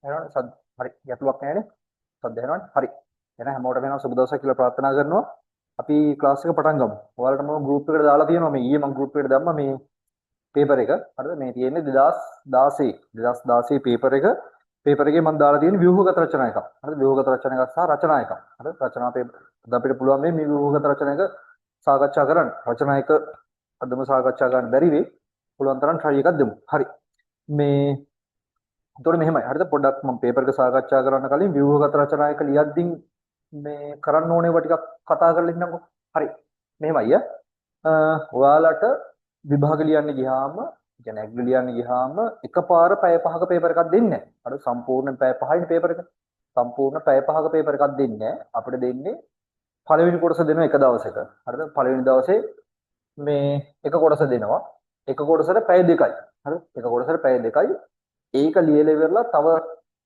එහෙනම් හරි ගැටලුවක් නැහැ නේ. සද්ද එනවනේ. හරි. එහෙනම් හැමෝටම වෙනවා සුබ දවසක් කියලා ප්‍රාර්ථනා කරනවා. අපි ක්ලාස් එක පටන් ගමු. ඔයාලට මම ගෲප් එකට දාලා තියෙනවා මේ ඊයේ මම ගෲප් එකට දැම්මා මේ පේපර් එක. හරිද? මේ තියෙන්නේ 2016 පේපර් එක. පේපර් එකේ මම දාලා තියෙන්නේ ව්‍යුහගත රචනා එකක්. හරිද? ව්‍යුහගත රචනා එකක් සහ රචනා එකක්. හරිද? රචනා පේපර් අපිට පුළුවන් මේ ව්‍යුහගත රචනා එක සාකච්ඡා කරන්න. රචනා එක අදම සාකච්ඡා ගන්න බැරි වෙයි. පුළුවන් තරම් try එකක් දෙමු. හරි. මේ එතකොට මෙහෙමයි. හරිද? පොඩ්ඩක් මම පේපර් එක සාකච්ඡා කරන්න කලින් ව්‍යුහගත රචනා එක ලියද්දී මේ කරන්න ඕනේ ඒවා ටිකක් කතා කරලා ඉන්නම්කෝ. හරි. මෙහෙමයි ඔයාලට විභාග ලියන්න ගියාම, කියන්නේ ඇග්‍රි ලියන්න ගියාම එකපාර පැය 5ක පේපර් එකක් දෙන්නේ නැහැ. හරි සම්පූර්ණ පැය 5යිනේ පේපර් එක. සම්පූර්ණ පැය 5ක පේපර් එකක් දෙන්නේ නැහැ. අපිට දෙන්නේ පළවෙනි කොටස දෙනවා එක දවසක. හරිද? පළවෙනි දවසේ මේ එක කොටස දෙනවා. එක කොටසට පැය 2යි. හරි? එක කොටසට පැය 2යි. ඒක ලියලා ඉවරලා තව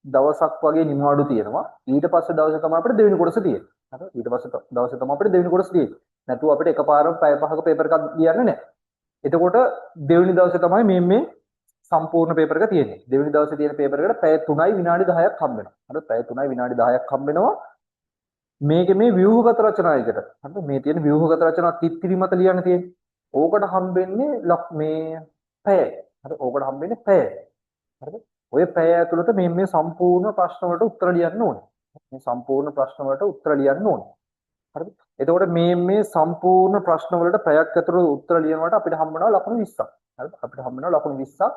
දවසක් වගේ නිමාඩු තියෙනවා. ඊට පස්සේ දවසේ තමයි අපිට දෙවෙනි කොටස තියෙන්නේ. හරි? ඊට පස්සේ දවසේ තමයි අපිට දෙවෙනි කොටස තියෙන්නේ. නැතුව අපිට එකපාරම පැය 5ක පේපර් එකක් ලියන්න නැහැ. එතකොට දෙවෙනි දවසේ තමයි මේ සම්පූර්ණ පේපර් එක තියෙන්නේ. දෙවෙනි දවසේ තියෙන පේපර් එකට පැය 3යි විනාඩි 10ක් හම්බ වෙනවා. හරි? පැය 3යි විනාඩි 10ක් හම්බ වෙනවා. මේකේ මේ ව්‍යුහගත රචනා එකට. හරිද? මේ තියෙන ව්‍යුහගත රචනා තිත්තිරි මත ලියන්න තියෙන්නේ. ඕකට හම්බෙන්නේ මේ පැයයි. හරි? ඕකට හම්බෙන්නේ පැයයි. හරිද? ඔය පැය ඇතුළත මේ සම්පූර්ණ ප්‍රශ්න වලට උත්තර ලියන්න ඕනේ. මේ සම්පූර්ණ ප්‍රශ්න වලට උත්තර ලියන්න ඕනේ. හරිද? එතකොට මේ සම්පූර්ණ ප්‍රශ්න වලට පැයක් ඇතුළත උත්තර ලියනකොට අපිට හම්බ වෙනවා ලකුණු 20ක්. හරිද? අපිට හම්බ වෙනවා ලකුණු 20ක්.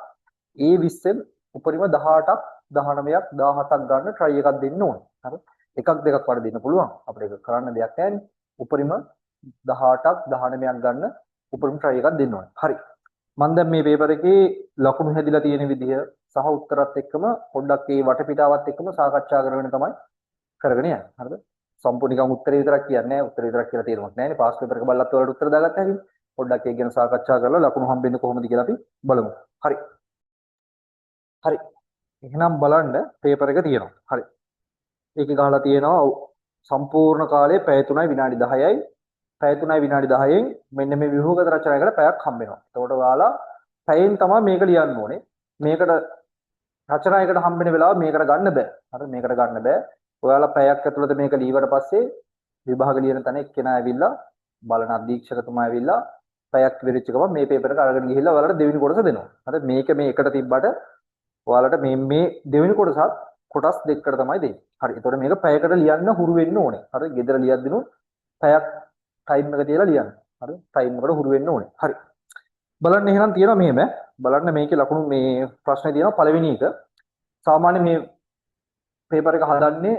ඒ 20ෙන් උපරිම 18ක් 19ක් 17ක් ගන්න try එකක් දෙන්න ඕනේ. හරිද? එකක් දෙකක් වරදින්න පුළුවන්. අපිට ඒක කරන්න දෙයක් නැහැ නේ. උපරිම 18ක් 19ක් ගන්න උපරිම try එකක් දෙන්න ඕනේ. හරි. මම දැන් මේ පේපර් එකේ ලකුණු හැදිලා තියෙන විදිහ සහ උත්තරත් එක්කම පොඩ්ඩක් මේ වටපිටාවත් එක්කම සාකච්ඡා කරගෙන තමයි කරගෙන යන්නේ. හරිද? සම්පූර්ණ නිකන් උත්තරේ විතරක් කියන්නේ නැහැ. උත්තරේ විතරක් කියලා තේරුමක් නැහැ නේ. පාස් පේපර් එක බලලත් ඔයාලට උත්තර දාගත්ත හැකියි. පොඩ්ඩක් ඒක ගැන සාකච්ඡා කරලා ලකුණු හම්බෙන්නේ කොහොමද කියලා අපි බලමු. හරි. හරි. එහෙනම් බලන්න පේපර් එක තියෙනවා. හරි. ඒකේ ගහලා තියෙනවා සම්පූර්ණ කාලය පැය 3යි විනාඩි 10යි. පැය 3යි විනාඩි 10න් මෙන්න මේ ව්‍යුහගත රචනාවකට පැයක් හම්බ වෙනවා. එතකොට ඔයාලා පැයෙන් තමයි මේක ලියන්න ඕනේ. මේකට රචනාවකට හම්බ වෙන වෙලාව මේකට ගන්න බෑ. හරි මේකට ගන්න බෑ. ඔයාලා පැයක් ඇතුළත මේක ලියවට පස්සේ විභාග ලියන තැන එක්කෙනා ඇවිල්ලා බලන අධීක්ෂකතුමා ඇවිල්ලා පැයක් ඉවරෙච්ච ගමන් මේ පේපර් එක අරගෙන ගිහිල්ලා ඔයාලට දෙවෙනි කොටස දෙනවා. හරි මේක මේ එකට තිබ්බට ඔයාලට මේ දෙවෙනි කොටසත් කොටස් දෙකකට තමයි දෙන්නේ. හරි. එතකොට මේක පැයකට ලියන්න හුරු වෙන්න ඕනේ. හරි. ගෙදර ලියද්දිනුත් පැයක් ටයිම් එක තියලා ලියන්න. හරි. ටයිම් එකට හුරු වෙන්න ඕනේ. හරි. බලන්න එහෙනම් තියෙනවා මෙහෙම. බලන්න මේකේ ලකුණු මේ ප්‍රශ්නේ තියෙනවා පළවෙනි එක. සාමාන්‍ය මේ පේපර් එක හදන්නේ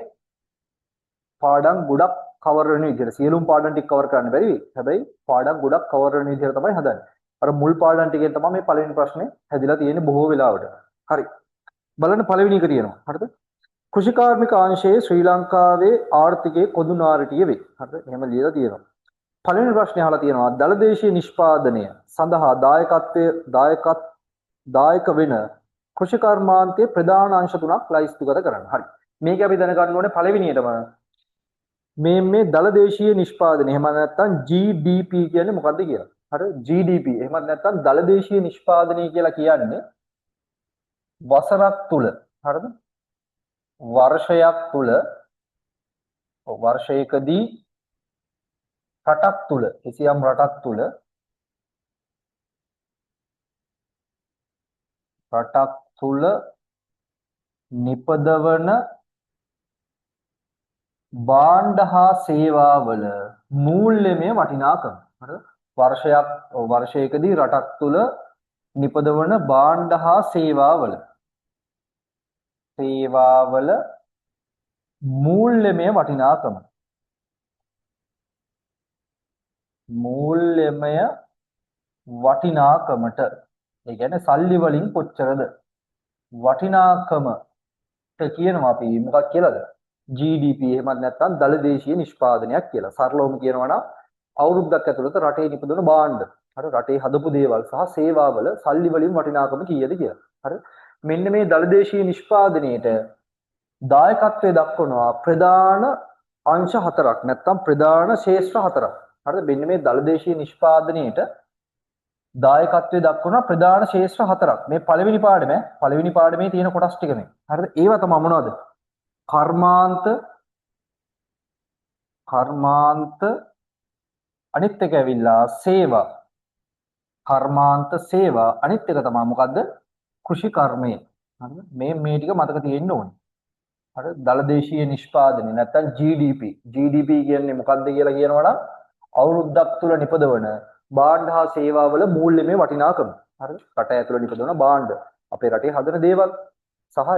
පාඩම් ගොඩක් කවර් වෙන විදිහට. සියලුම පාඩම් ටික කවර් කරන්න බැරි වෙයි. හැබැයි පාඩම් ගොඩක් කවර් වෙන විදිහට තමයි හදන්නේ. අර මුල් පාඩම් ටිකෙන් තමයි මේ පළවෙනි ප්‍රශ්නේ හැදිලා තියෙන්නේ බොහෝ වෙලාවට. හරි. බලන්න පළවෙනි එක තියෙනවා. හරිද? කෘෂිකාර්මික අංශයේ ශ්‍රී ලංකාවේ ආර්ථිකයේ කොඳු නාරටිය වේ. හරිද? එහෙම ලියලා තියෙනවා. පළවෙනි ප්‍රශ්නේ අහලා තියෙනවා දලදේශීය නිෂ්පාදනය සඳහා දායක වෙන කෘෂිකර්මාන්තයේ ප්‍රධාන අංශ තුනක් ලයිස්තුගත කරන්න. හරි. මේක අපි දැනගන්න ඕනේ පළවෙනියටම මේ දලදේශීය නිෂ්පාදනය එහෙම නැත්නම් GDP කියන්නේ මොකක්ද කියලා. හරි GDP එහෙම නැත්නම් දලදේශීය නිෂ්පාදනය කියලා කියන්නේ වසරක් තුල හරිද? වර්ෂයක් තුල වර්ෂයකදී රටක් තුල කිසියම් රටක් තුල නිපදවන භාණ්ඩ හා සේවාවල මූල්‍යමය වටිනාකම. හරිද? වර්ෂයකදී රටක් තුල නිපදවන භාණ්ඩ හා සේවාවල මූල්‍යමය වටිනාකම. මූල්‍යමය වටිනාකමට ඒ කියන්නේ සල්ලි වලින් කොච්චරද වටිනාකමට කියනවා අපි මොකක් කියලාද GDP එහෙමත් නැත්නම් දලදේශීය නිෂ්පාදනයක් කියලා. සරලවම කියනවා නම් අවුරුද්දක් ඇතුළත රටේ නිපදවන භාණ්ඩ හරි රටේ හදපු දේවල් සහ සේවාවල සල්ලි වලින් වටිනාකම කීයද කියලා. හරි මෙන්න මේ දලදේශීය නිෂ්පාදනයේට දායකත්වයේ දක්වනවා ප්‍රධාන අංශ හතරක් නැත්නම් ප්‍රධාන ශේෂ්ත්‍ර හතරක්. හරිද? මෙන්න මේ දලදේශීය නිෂ්පාදනයේට දායකත්වයේ දක්වන ප්‍රධාන ශේෂ්ත්‍ර හතරක්. මේ පළවෙනි පාඩමේ තියෙන කොටස් ටික මේ. හරිද? ඒවා තමයි මොනවද? කර්මාන්ත අනිත් එක ඇවිල්ලා සේවා. කර්මාන්ත සේවා අනිත් එක තමයි මොකද්ද? කෘෂි කර්මය. හරිද? මේ ටික මතක තියෙන්න ඕනේ. හරි දලදේශීය නිෂ්පාදනය නැත්නම් GDP කියන්නේ මොකක්ද කියලා කියනවනම් අවුරුද්දක් තුල නිපදවන භාණ්ඩ හා සේවාවල මූල්‍යමය වටිනාකම. හරිද? රට ඇතුළේ නිපදවන භාණ්ඩ අපේ රටේ හදන දේවල් සහ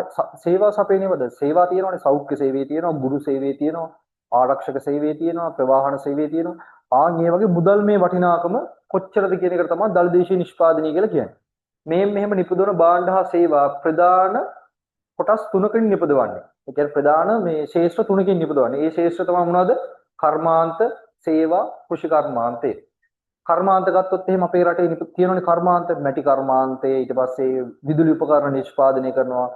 සේවා සපයනවද? සේවා තියෙනවානේ සෞඛ්‍ය සේවය තියෙනවා, ගුරු සේවය තියෙනවා, ආරක්ෂක සේවය තියෙනවා, ප්‍රවාහන සේවය තියෙනවා. මේ වගේ මුදල් මේ වටිනාකම කොච්චරද කියන එකට තමයි දලදේශීය නිෂ්පාදනය කියලා කියන්නේ. මෙහෙම නිපදවන භාණ්ඩ හා සේවා ප්‍රධාන කොටස් තුනකින් නිපදවන්නේ. ඒ කියන්නේ ප්‍රධාන මේ ශේෂ්ත්‍ර තුනකින් නිපදවන්නේ. ඒ ශේෂ්ත්‍ර තමයි මොනවද? කර්මාන්ත, සේවා, කෘෂි කර්මාන්තේ. කර්මාන්ත ගත්තොත් එහෙම අපේ රටේ තියෙනවනේ කර්මාන්ත, මැටි කර්මාන්තේ, ඊට පස්සේ විදුලි උපකරණ නිෂ්පාදනය කරනවා,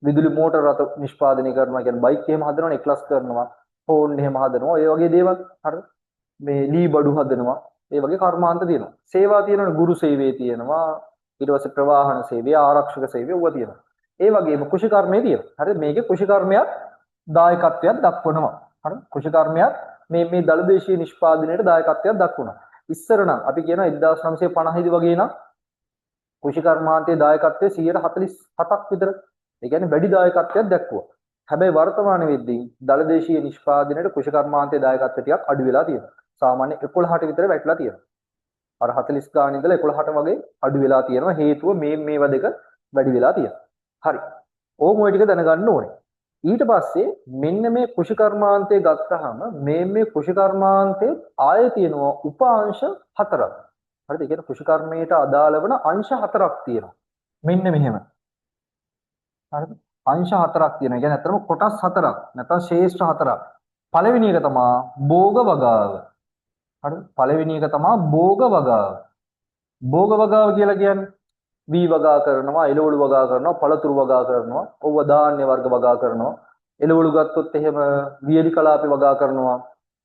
විදුලි මෝටර රථ නිෂ්පාදනය කරනවා, කියන්නේ බයික් එහෙම හදනවනේ එක්ලස් කරනවා, ෆෝන් එහෙම හදනවා, ඒ වගේ දේවල්. හරිද? මේ ලී බඩු හදනවා. ඒ වගේ කර්මාන්ත තියෙනවා. සේවා තියෙනවනේ ගුරු සේවය තියෙනවා, ඊට පස්සේ ප්‍රවාහන සේවය, ආරක්ෂක සේවය ඔවා තියෙනවා. ඒ වගේම කෘෂි කර්මයේ තියෙනවා. හරිද? මේකේ කෘෂි කර්මයක් දායකත්වයක් දක්වනවා. හරිද? කෘෂි කර්මයක් මේ දලදේශීය නිෂ්පාදනයේ දායකත්වයක් දක්වනවා. ඉස්සර නම් අපි කියනවා 1950 දී වගේ නම් කෘෂි කර්මාන්තයේ දායකත්වයේ 147ක් විතර. ඒ කියන්නේ වැඩි දායකත්වයක් දක්වුවා. හැබැයි වර්තමාන වෙද්දී දලදේශීය නිෂ්පාදනයේ කෘෂි කර්මාන්තයේ දායකත්වය ටිකක් අඩු වෙලා තියෙනවා. සාමාන්‍ය 11ට විතර වැටලා තියෙනවා. අර 40 ගාන ඉඳලා 11ට වගේ අඩු වෙලා තියෙනවා. හේතුව මේවා දෙක වැඩි වෙලා තියෙනවා. හරි. ඕම ඔය ටික දැනගන්න ඕනේ. ඊට පස්සේ මෙන්න මේ කෘෂි කර්මාන්තය ගත්තාම මේ කෘෂි කර්මාන්තයේ ආයේ තියෙනවා උපාංශ හතරක්. හරිද? ඒ කියන්නේ කෘෂි කර්මයට අදාළ වන අංශ හතරක් තියෙනවා. මෙන්න මෙහෙම. හරිද? අංශ හතරක් තියෙනවා. ඒ කියන්නේ අතරම කොටස් හතරක්. නැත්නම් ශේෂ්ත්‍ර හතරක්. පළවෙනි එක තමයි භෝග වගාව. හරිද? පළවෙනි එක තමයි භෝග වගාව. භෝග වගාව කියලා කියන්නේ වී වගා කරනවා, එළවලු වගා කරනවා, පළතුරු වගා කරනවා, ඔව්ව ධාන්‍ය වර්ග වගා කරනවා. එළවලු ගත්තොත් එහෙම වියලි කලාපේ වගා කරනවා.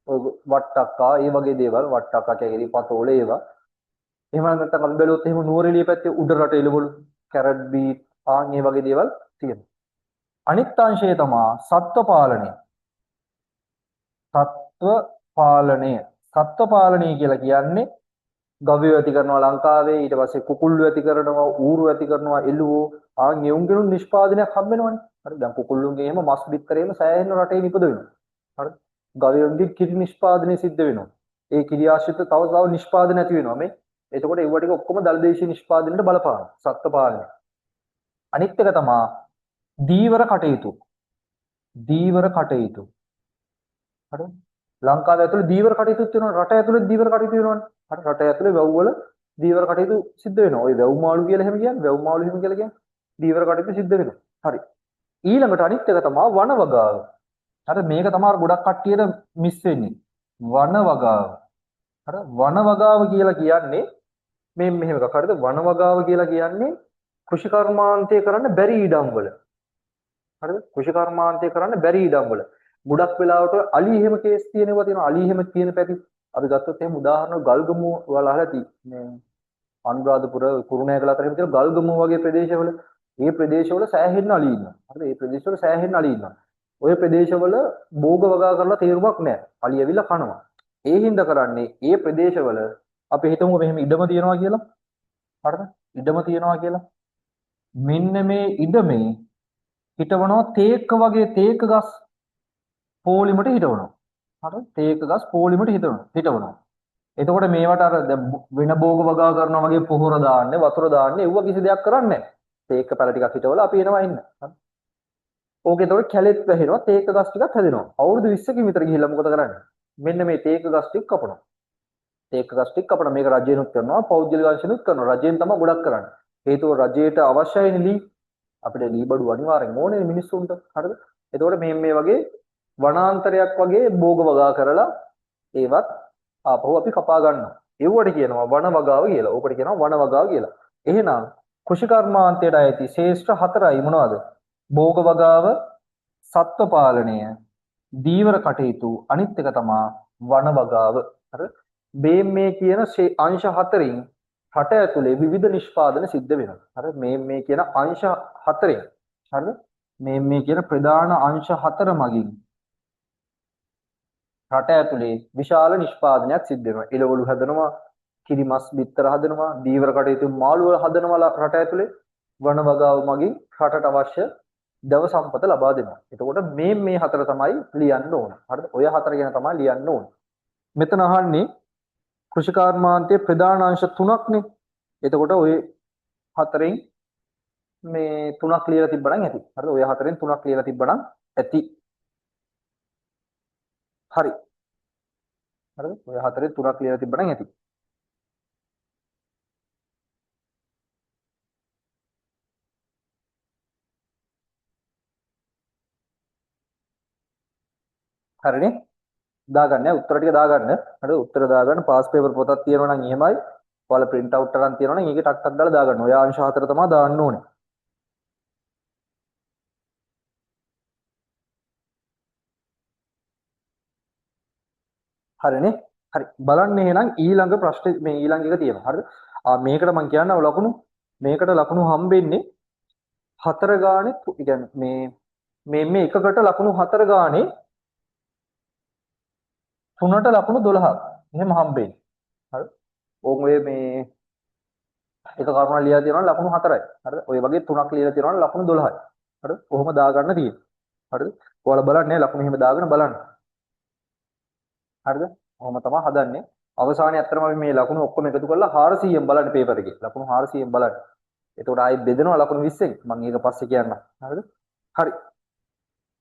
ඔය වට්ටක්කා, ඒ වගේ දේවල්, වට්ටක්කා කියන්නේ පතෝල ඒවා. එහෙම නැත්නම් අපි බැලුවොත් එහෙම නුවරඑළිය පැත්තේ උඩ රට එළවලු, කැරට් බීට්, මේ වගේ දේවල් තියෙනවා. අනිත් අංශය තමයි සත්ව පාලනය. සත්ව පාලනය කියලා කියන්නේ ගවයෝ ඇති කරනවා ලංකාවේ, ඊට පස්සේ කුකුල්ලු ඇති කරනවා, ඌරු ඇති කරනවා, එළුවෝ ගෙවුන්ගෙනුත් නිෂ්පාදනයක් හම්බ වෙනවනේ. හරි. දැන් කුකුල්ලුන්ගේ එහෙම මස් බිත්තරේම සෑහෙන රටේ නිපද වෙනවා. හරි. ගවයන්ගේ කිරි නිෂ්පාදනය සිද්ධ වෙනවා. ඒ කිරි ආශ්‍රිත තව නිෂ්පාදන ඇති වෙනවා මේ. එතකොට ඒව ටික ඔක්කොම දලදේශීය නිෂ්පාදනයට බලපානවා. සත්ත්ව පාලනය. අනිත් එක තමයි දීවර කටයුතු. හරි. ලංකාව ඇතුලේ දීවර කටයුතු වෙනවා. රට ඇතුලේ දීවර කටයුතු වෙනවනේ. හරි. රට ඇතුලේ වැව්වල දීවර කටයුතු සිද්ධ වෙනවා. ඔය වැව් මාළු කියලා එහෙම කියන්නේ. වැව් මාළු එහෙම කියලා කියන්නේ. දීවර කටයුතු සිද්ධ වෙනවා. හරි. ඊළඟට අනිත් එක තමයි වන වගාව. හරි. මේක තමයි ගොඩක් කට්ටියට මිස් වෙන්නේ. වන වගාව. හරි. වන වගාව කියලා කියන්නේ මෙහෙම එකක්. හරිද? වන වගාව කියලා කියන්නේ කෘෂි කර්මාන්තය කරන්න බැරි ඉඩම් වල. හරිද? කෘෂි කර්මාන්තය කරන්න බැරි ඉඩම් වල. ගොඩක් වෙලාවට අලි එහෙම කේස් තියෙනවා තියෙනවා. අලි එහෙම තියෙන පැති අපි ගත්තොත් එහෙම උදාහරණ ගල්ගමුව වල අහලා තියෙන්නේ. මේ අනුරාධපුර කුරුණෑගල අතර එහෙම තියෙන ගල්ගමුව වගේ ප්‍රදේශවල මේ ප්‍රදේශවල සෑහෙන්න අලි ඉන්නවා. හරිද? මේ ප්‍රදේශවල සෑහෙන්න අලි ඉන්නවා. ඔය ප්‍රදේශවල භෝග වගා කරලා තේරුමක් නැහැ. අලි ඇවිල්ලා කනවා. ඒ හින්දා කරන්නේ මේ ප්‍රදේශවල අපි හිතමු මෙහෙම ඉඩම තියනවා කියලා. හරිද? ඉඩම තියනවා කියලා. මෙන්න මේ ඉඩමේ හිටවනවා තේක වගේ තේක ගස් පොලිමට හිටවනවා. හරිද? තේක ගස් පොලිමට හිටවනවා. එතකොට මේවට අර වෙන භෝග වගා කරනවා වගේ පොහොර දාන්නේ, වතුර දාන්නේ, ඒව කිසි දෙයක් කරන්නේ නැහැ. තේක පැල ටිකක් හිටවලා අපි එනවා ඉන්න. හරි. ඕකේ එතකොට කැලෙත් වැහෙනවා, තේක ගස් ටිකක් හැදෙනවා. අවුරුදු 20කින් විතර ගිහිල්ලා මොකද කරන්නේ? මෙන්න මේ තේක ගස් ටික කපනවා. තේක ගස් ටික කපන මේක රජයෙන්ුත් කරනවා, පෞද්ගලික අංශෙනුත් කරනවා. රජයෙන් තමයි ගොඩක් කරන්නේ. හේතුව රජයට අවශ්‍යයිනේ ලී. අපිට ලී බඩු අනිවාර්යෙන් ඕනේ මිනිස්සුන්ට. හරිද? එතකොට මේ වගේ වනාන්තරයක් වගේ භෝග වගා කරලා ඒවත් ආපහු අපි කපා ගන්නවා. ඒවට කියනවා වන වගාව කියලා. ඕකට කියනවා වන වගාව කියලා. එහෙනම් කෘෂි කර්මාන්තයට ඇති ශේෂ්ත්‍ර හතරයි මොනවද? භෝග වගාව, සත්ව පාලනය, දීවර කටයුතු, අනිත් එක තමයි වන වගාව. හරි? මේ කියන අංශ හතරින් රට ඇතුලේ විවිධ නිෂ්පාදන සිද්ධ වෙනවා. හරිද? මේ කියන අංශ හතරෙන්. හරිද? මේ කියන ප්‍රධාන අංශ හතර මගින් රට ඇතුලේ විශාල නිෂ්පාදනයක් සිද්ධ වෙනවා. එළවලු හදනවා, කිරිමස් බිත්තර හදනවා, දීවර කටයුතු මාළු හදනවා රට ඇතුලේ. වන වගාව මගින් රටට අවශ්‍ය දව සම්පත ලබා දෙනවා. එතකොට මේ හතර තමයි ලියන්න ඕන. හරිද? ඔය හතර ගැන තමයි ලියන්න ඕන. මෙතන අහන්නේ කෘෂිකාර්මාන්තයේ ප්‍රධාන අංශ තුනක්නේ. එතකොට ඔය හතරෙන් මේ තුනක් ලියලා තිබ්බනම් ඇති. හරිද? ඔය හතරෙන් තුනක් ලියලා තිබ්බනම් ඇති. හරි. හරිද? ඔය හතරෙන් තුනක් ලියලා තිබ්බනම් ඇති. හරිනේ? දාගන්න උත්තර ටික දාගන්න. හරිද? උත්තර දාගන්න පාස් පේපර් පොතක් තියෙනවා නම් එහෙමයි. ඔයාලා print out එකක් තියෙනවා නම් ඒකේ ටක් ටක් දාලා දාගන්න. ඔය අංශ හතර තමයි දාන්න ඕනේ. හරිනේ? හරි. බලන්න එහෙනම් ඊළඟ ප්‍රශ්නේ මේ ඊළඟ එක තියෙනවා. හරිද? මේකට මම කියන්නම් ලකුණු මේකට ලකුණු හම්බෙන්නේ හතර ගානේ කියන්නේ මේ එකකට ලකුණු හතර ගානේ තුනට ලකුණු 12ක්. එහෙම හම්බෙන්නේ. හරි. ඕක මේ එක කරුණක් ලියලා තියෙනවා ලකුණු 4යි. හරිද? ඔය වගේ තුනක් ලියලා තියෙනවා ලකුණු 12යි. හරිද? කොහොම දාගන්න තියෙන්නේ. හරිද? ඔයාලා බලන්නේ ලකුණු එහෙම දාගෙන බලන්න. හරිද? කොහොම තමයි හදන්නේ. අවසානයේ අත්‍තරම අපි මේ ලකුණු ඔක්කොම එකතු කරලා 400න් බලන්න පේපර් එකේ. ලකුණු 400න් බලන්න. එතකොට ආයෙත් බෙදෙනවා ලකුණු 20න්. මම ඒක පස්සේ කියන්නම්. හරිද? හරි.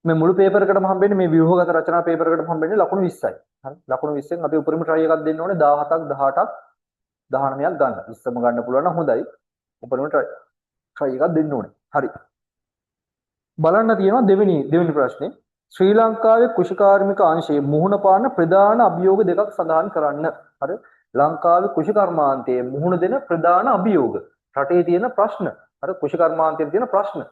මේ මුළු පේපර් එකටම හම්බෙන්නේ මේ ව්‍යුහගත රචනා පේපර් එකටම හම්බෙන්නේ ලකුණු 20යි. හරි. ලකුණු 20න් අපි උපරිම try එකක් දෙන්න ඕනේ 17ක් 18ක් 19ක් ගන්න. 20ම ගන්න පුළුවන් නම් හොඳයි. උපරිම try එකක් දෙන්න ඕනේ. හරි. බලන්න තියෙනවා දෙවෙනි ප්‍රශ්නේ. ශ්‍රී ලංකාවේ කෘෂිකාර්මික අංශයේ මුහුණ පාන ප්‍රධාන අභියෝග දෙකක් සඳහන් කරන්න. හරි. ලංකාවේ කෘෂිකර්මාන්තයේ මුහුණ දෙන ප්‍රධාන අභියෝග. රටේ තියෙන ප්‍රශ්න. හරි. කෘෂිකර්මාන්තයේ තියෙන ප්‍රශ්න.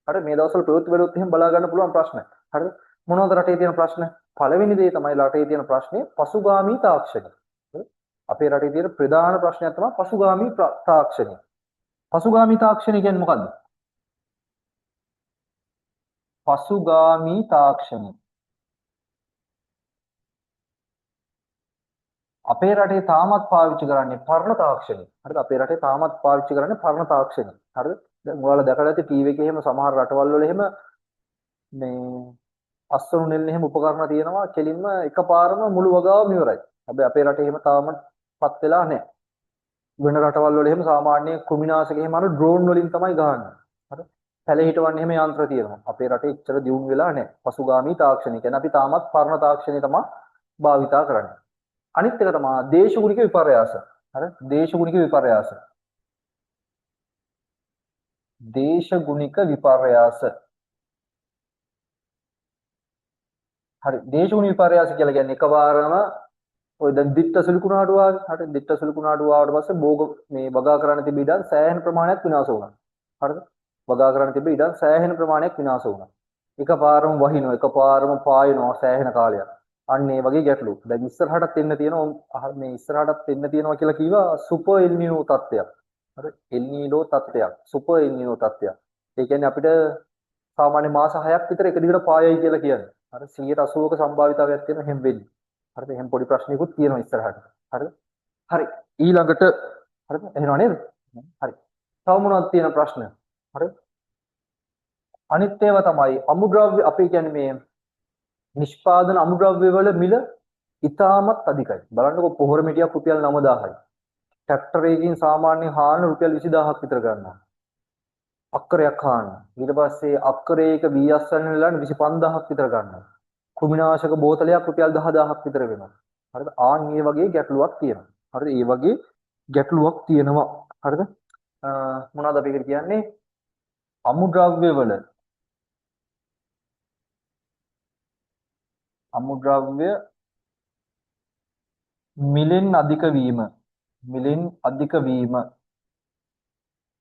හරි. මේ දවස්වල ප්‍රවෘත්ති වලත් එහෙම බලා ගන්න පුළුවන් ප්‍රශ්න. හරි. මොනවද රටේ තියෙන ප්‍රශ්න? පළවෙනි දේ තමයි රටේ තියෙන ප්‍රශ්නේ පසුගාමී තාක්ෂණය. හරි. අපේ රටේ තියෙන ප්‍රධාන ප්‍රශ්නයක් තමයි පසුගාමී තාක්ෂණය. පසුගාමී තාක්ෂණය කියන්නේ මොකද්ද? පසුගාමී තාක්ෂණය. අපේ රටේ තාමත් පාවිච්චි කරන්නේ පරණ තාක්ෂණය. හරිද? අපේ රටේ තාමත් පාවිච්චි කරන්නේ පරණ තාක්ෂණය. හරිද? දැන් ඔයාලා දැකලා ඇති ටීවී එකේ එහෙම සමහර රටවල් වල එහෙම මේ අස්වනු නෙල්ල එහෙම උපකරණ තියෙනවා කෙලින්ම එකපාරම මුළු වගාවම ඉවරයි. හැබැයි අපේ රටේ එහෙම තාමත්පත් වෙලා නැහැ. වෙන රටවල් වල එහෙම සාමාන්‍ය කෘමිනාශක එහෙම අර ඩ්‍රෝන් වලින් තමයි ගහන්නේ. හරි? පැල හිටවන්නේ එහෙම යන්ත්‍ර තියෙනවා. අපේ රටේ ඉච්චර දියුණු වෙලා නැහැ. පසුගාමී තාක්ෂණය. කියන්නේ අපි තාමත් පරණ තාක්ෂණය තමයි භාවිතා කරන්නේ. අනිත් එක තමයි දේශගුණික විපර්යාස. හරි? දේශගුණික විපර්යාස. දේශගුණික විපර්යාස. හරි. දේශගුණික විපර්යාස කියලා කියන්නේ එකපාරම ඔය දැන් දිට්ඨ සුළුකුණාටු ආවේ. හරි. දිට්ඨ සුළුකුණාටු ආවට පස්සේ භෝග මේ වගා කරන්න තිබ්බ ඉඩම් සෑහෙන ප්‍රමාණයක් විනාශ වුණා. හරිද? වගා කරන්න තිබ්බ ඉඩම් සෑහෙන ප්‍රමාණයක් විනාශ වුණා. එකපාරම වහිනවා, එකපාරම පායනවා සෑහෙන කාලයක්. අන්න ඒ වගේ ගැටලු. දැන් ඉස්සරහටත් එන්න තියෙනවා මේ ඉස්සරහටත් එන්න තියෙනවා කියලා කිව්වා සුපර් එල් නිනෝ තත්ත්වයක්. හරි? එල් නිනෝ තත්ත්වයක්. සුපර් එල් නිනෝ තත්ත්වයක්. ඒ කියන්නේ අපිට සාමාන්‍ය මාස 6ක් විතර එක දිගට පායයි කියලා කියන්නේ. හරි 180ක සම්භාවිතාවයක් තියෙන හැම වෙන්නේ. හරිද? එහෙනම් පොඩි ප්‍රශ්නයකුත් තියෙනවා ඉස්සරහට. හරිද? හරි. ඊළඟට හරිද? එහෙනව නේද? හරි. තව මොනවද තියෙන ප්‍රශ්න? හරිද? අනිත් ඒවා තමයි අමුද්‍රව්‍ය අපි කියන්නේ මේ නිෂ්පාදන අමුද්‍රව්‍ය වල මිල ඉතාමත් අධිකයි. බලන්නකො පොහොර මිටියක් රුපියල් 9000යි. ට්‍රැක්ටරයකින් සාමාන්‍ය හාන රුපියල් 20000ක් විතර ගන්නවා. අක්කරයක් හාන. ඊට පස්සේ අක්කරයක VSN වල 25000ක් විතර ගන්නවා. කෘමිනාශක බෝතලයක් රුපියල් 10000ක් විතර වෙනවා. හරිද? ආන් මේ වගේ ගැටලුවක් තියෙනවා. හරිද? මේ වගේ ගැටලුවක් තියෙනවා. හරිද? මොනවද අපි කියන්නේ? අමුද්‍රව්‍ය මිලෙන් අධික වීම.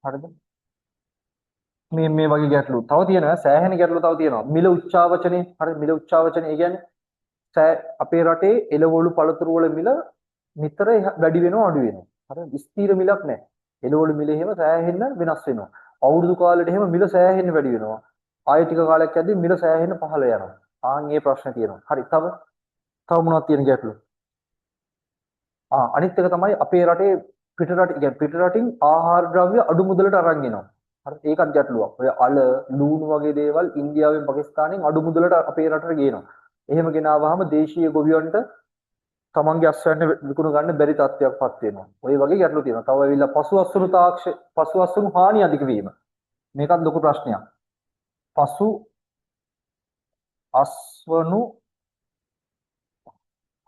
හරිද? මේ වගේ ගැටලු. තව තියෙනවා සෑහෙන ගැටලු තව තියෙනවා. මිල උච්චාවචනේ. හරි මිල උච්චාවචනේ. ඒ කියන්නේ අපේ රටේ එළවලු පළතුරු වල මිල නිතර වැඩි වෙනවා අඩු වෙනවා. හරි ස්ථිර මිලක් නැහැ. එළවලු මිල එහෙම සෑහෙන්න වෙනස් වෙනවා. අවුරුදු කාලෙට එහෙම මිල සෑහෙන්න වැඩි වෙනවා. ආයෙ ටික කාලයක් යද්දී මිල සෑහෙන්න පහළ යනවා. මේ ප්‍රශ්න තියෙනවා. හරි. තව මොනවද තියෙන ගැටලු? අනිත් එක තමයි අපේ රටේ පිට රටින් ආහාර ද්‍රව්‍ය අඩු මුදලට අරන් එනවා. හරි. ඒකත් ගැටලුවක්. ඔය අල, ලූණු වගේ දේවල් ඉන්දියාවෙන් පාකිස්තානෙන් අඩු මුදලට අපේ රටට ගේනවා. එහෙම ගෙනාවහම දේශීය ගොවියන්ට තමන්ගේ අස්වැන්න විකුණ ගන්න බැරි තත්ත්වයක්පත් වෙනවා. ওই වගේ ගැටලු තියෙනවා. තව ඇවිල්ලා පසු අස්වනු හානි අධික වීම. මේකත් ලොකු ප්‍රශ්නයක්. පසු අස්වනු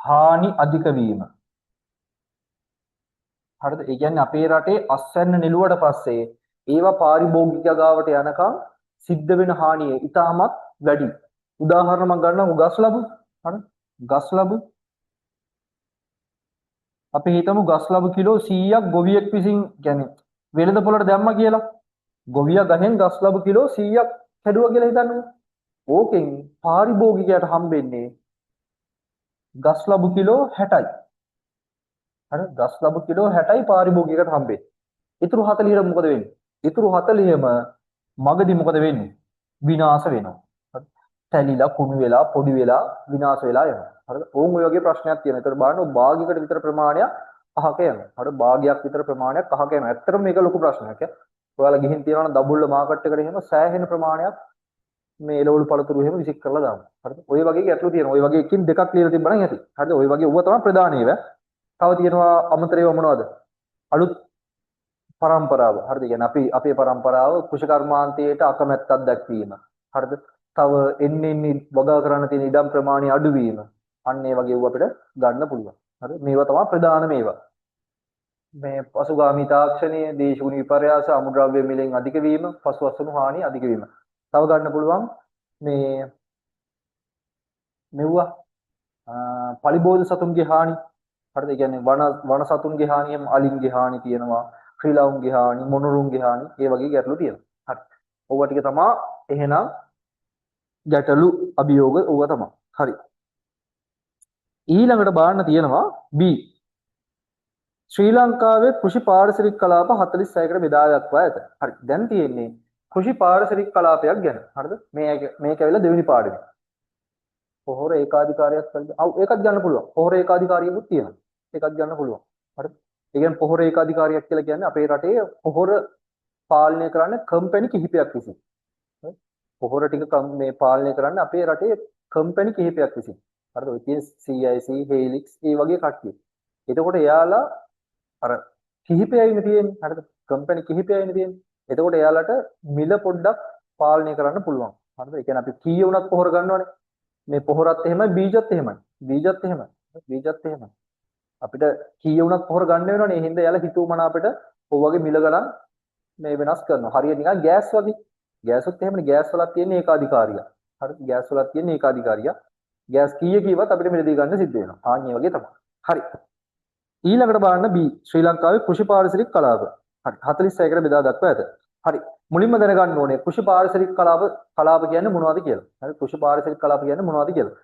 හානි අධික වීම. හරිද? ඒ කියන්නේ අපේ රටේ අස්වැන්න නිලුවට පස්සේ ඒවා පාරිභෝගික ගාවට යනකම් සිද්ධ වෙන හානිය ඉතාමත් වැඩි. උදාහරණ මම ගන්නම් ගස් ලැබු. හරි? ගස් ලැබු අපි හිතමු ගස් ලැබු කිලෝ 100ක් ගොවියෙක් විසින් කියන්නේ වෙළඳ පොළට දැම්මා කියලා. ගොවියා ගහෙන් ගස් ලැබු කිලෝ 100ක් කැඩුවා කියලා හිතන්නකෝ. ඕකෙන් පාරිභෝගිකයට හම්බෙන්නේ ගස් ලැබු කිලෝ 60යි. හරි? ගස් ලැබු කිලෝ 60යි පාරිභෝගිකයට හම්බෙන්නේ. ඊටු 40ට මොකද වෙන්නේ? ඊටු 40ම මගදී මොකද වෙන්නේ? විනාශ වෙනවා. හරි? තැලිලා කුණු වෙලා පොඩි වෙලා විනාශ වෙලා යනවා. හරිද? ඕන් ඔය වගේ ප්‍රශ්නයක් තියෙනවා. ඒතර බලන්න භාගයකට විතර ප්‍රමාණයක් අහක යනවා. හරිද? භාගයක් විතර ප්‍රමාණයක් අහක යනවා. ඇත්තටම මේක ලොකු ප්‍රශ්නයක්. ඔයාලා ගිහින් තියනවා නම් දඹුල්ල මාකට් එකට එහෙම සෑහෙන ප්‍රමාණයක් මේ එළවලු පළතුරු එහෙම විසික් කරලා දානවා. හරිද? ඔය වගේ ගැටලු තියෙනවා. ඔය වගේ එකකින් දෙකක් ලියලා තිබ්බනම් ඇති. හරිද? ඔය වගේ ඌව තමයි ප්‍රධාන ඒවා. තව තියෙනවා අමතරේව මොනවද? අලුත් පරම්පරාව. හරිද? කියන්නේ අපේ පරම්පරාව කුෂකර්මාන්තයට අකමැත්තක් දක්වීම. හරිද? තව එන්නේ වගා කරන්න තියෙන ඉඩම් ප්‍රමාණය අඩුවීම. අන්න ඒ වගේ ඌ අපිට ගන්න පුළුවන්. හරි? මේවා තමයි ප්‍රධාන මේවා. මේ පසුගාමී තාක්ෂණයේ දේශගුණ විපර්යාස අමුද්‍රව්‍ය මිලෙන් අධික වීම, පසුවස්සනු හානි අධික වීම. තව ගන්න පුළුවන් මේ මෙව්වා පලිබෝධ සතුන්ගේ හානි. හරිද? ඒ කියන්නේ වන සතුන්ගේ හානියම අලින්ගේ හානි තියෙනවා. ක්‍රීලවුන්ගේ හානි, මොනුරුන්ගේ හානි, ඒ වගේ ගැටලු තියෙනවා. හරි. ඕවා ටික තමයි එහෙනම් ගැටලු අභියෝග ඕවා තමයි. හරි. ඊළඟට බලන්න තියෙනවා B. ශ්‍රී ලංකාවේ කෘෂි පාරිසරික කලාප 46කට බෙදා දක්වා ඇත. හරි. දැන් තියෙන්නේ කෘෂි පාරිසරික කලාපයක් ගැන. හරිද? මේක ඇවිල්ලා දෙවෙනි පාඩමේ. පොහොර ඒකාධිකාරියක් කරලා ඒකත් ගන්න පුළුවන්. පොහොර ඒකාධිකාරියකුත් තියෙනවා. ඒකත් ගන්න පුළුවන්. හරිද? ඒ කියන්නේ පොහොර ඒකාධිකාරියක් කියලා කියන්නේ අපේ රටේ පොහොර පාලනය කරන්න කම්පැනි කිහිපයක් විසින්. හරි? පොහොර ටික මේ පාලනය කරන්න අපේ රටේ කම්පැනි කිහිපයක් විසින්. හරිද? ඔය තියෙන CIC, Helix ඒ වගේ කට්ටිය. එතකොට එයාලා අර කිහිපයයිනේ තියෙන්නේ. හරිද? කම්පැනි කිහිපයයිනේ තියෙන්නේ. එතකොට එයාලට මිල පොඩ්ඩක් පාලනය කරන්න පුළුවන්. හරිද? ඒ කියන්නේ අපි කීය වුණත් පොහොර ගන්නවනේ. මේ පොහොරත් එහෙමයි බීජත් එහෙමයි. බීජත් එහෙමයි. බීජත් එහෙමයි. අපිට කීය වුණත් පොහොර ගන්න වෙනවනේ. ඒ හින්දා එයාලා හිතුවමන අපිට ඔය වගේ මිල ගණන් මේ වෙනස් කරනවා. හරියට නිකන් ගෑස් වගේ. ගෑසුත් එහෙමනේ. ගෑස් වලක් තියෙන ඒකාධිකාරිය. හරිද? ගෑස් වලක් තියෙන ඒකාධිකාරිය. ගෑස් කීය කීවත් අපිට මිලදී ගන්න සිද්ධ වෙනවා. ආන්නේ වගේ තමයි. හරි. ඊළඟට බලන්න B. ශ්‍රී ලංකාවේ කෘෂි පාරිසරික කලාප. හරි. 46කට බෙදා දක්වා ඇත. හරි. මුලින්ම දැනගන්න ඕනේ කෘෂි පාරිසරික කලාප කියන්නේ මොනවද කියලා. හරි. කෘෂි පාරිසරික කලාප කියන්නේ මොනවද කියලා.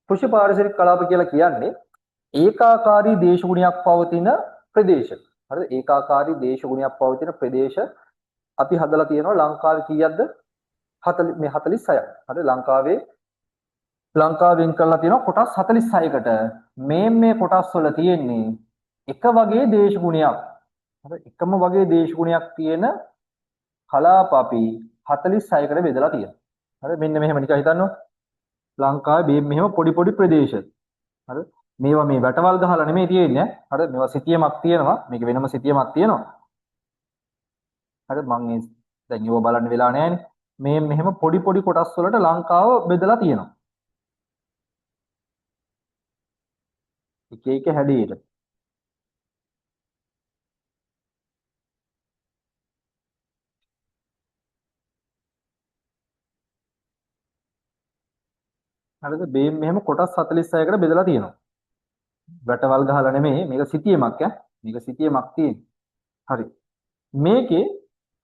කෘෂි පාරිසරික කලාප කියලා කියන්නේ ඒකාකාරී දේශගුණයක් පවතින ප්‍රදේශ. හරිද? ඒකාකාරී දේශගුණයක් පවතින ප්‍රදේශ අපි හදලා තියෙනවා ලංකාවේ කීයක්ද? 46ක්. හරි. ලංකාවෙන් කරලා තියෙනවා කොටස් 46කට. මේ කොටස් වල තියෙන්නේ එක වගේ දේශගුණයක්. හරි. එකම වගේ දේශගුණයක් තියෙන කලාප අපි 46කට බෙදලා තියෙනවා. හරි. මෙන්න මෙහෙම නිකන් හිතන්න. ලංකාවේ මෙහෙම පොඩි ප්‍රදේශ. හරි. මේවා මේ වැටවල් ගහලා නෙමෙයි තියෙන්නේ. හරි. මේවා සිතියමක් තියෙනවා. මේක වෙනම සිතියමක් තියෙනවා. හරි. මම දැන් ඒව බලන්න වෙලා නැහැනේ. මේ මෙහෙම පොඩි කොටස් වලට ලංකාව බෙදලා තියෙනවා. එක හැඩයට. හරිද? මෙහෙම කොටස් 46කට බෙදලා තියෙනවා. වැටවල් ගහලා නෙමෙයි මේක සිතියමක් මේක සිතියමක් තියෙන්නේ. හරි. මේකේ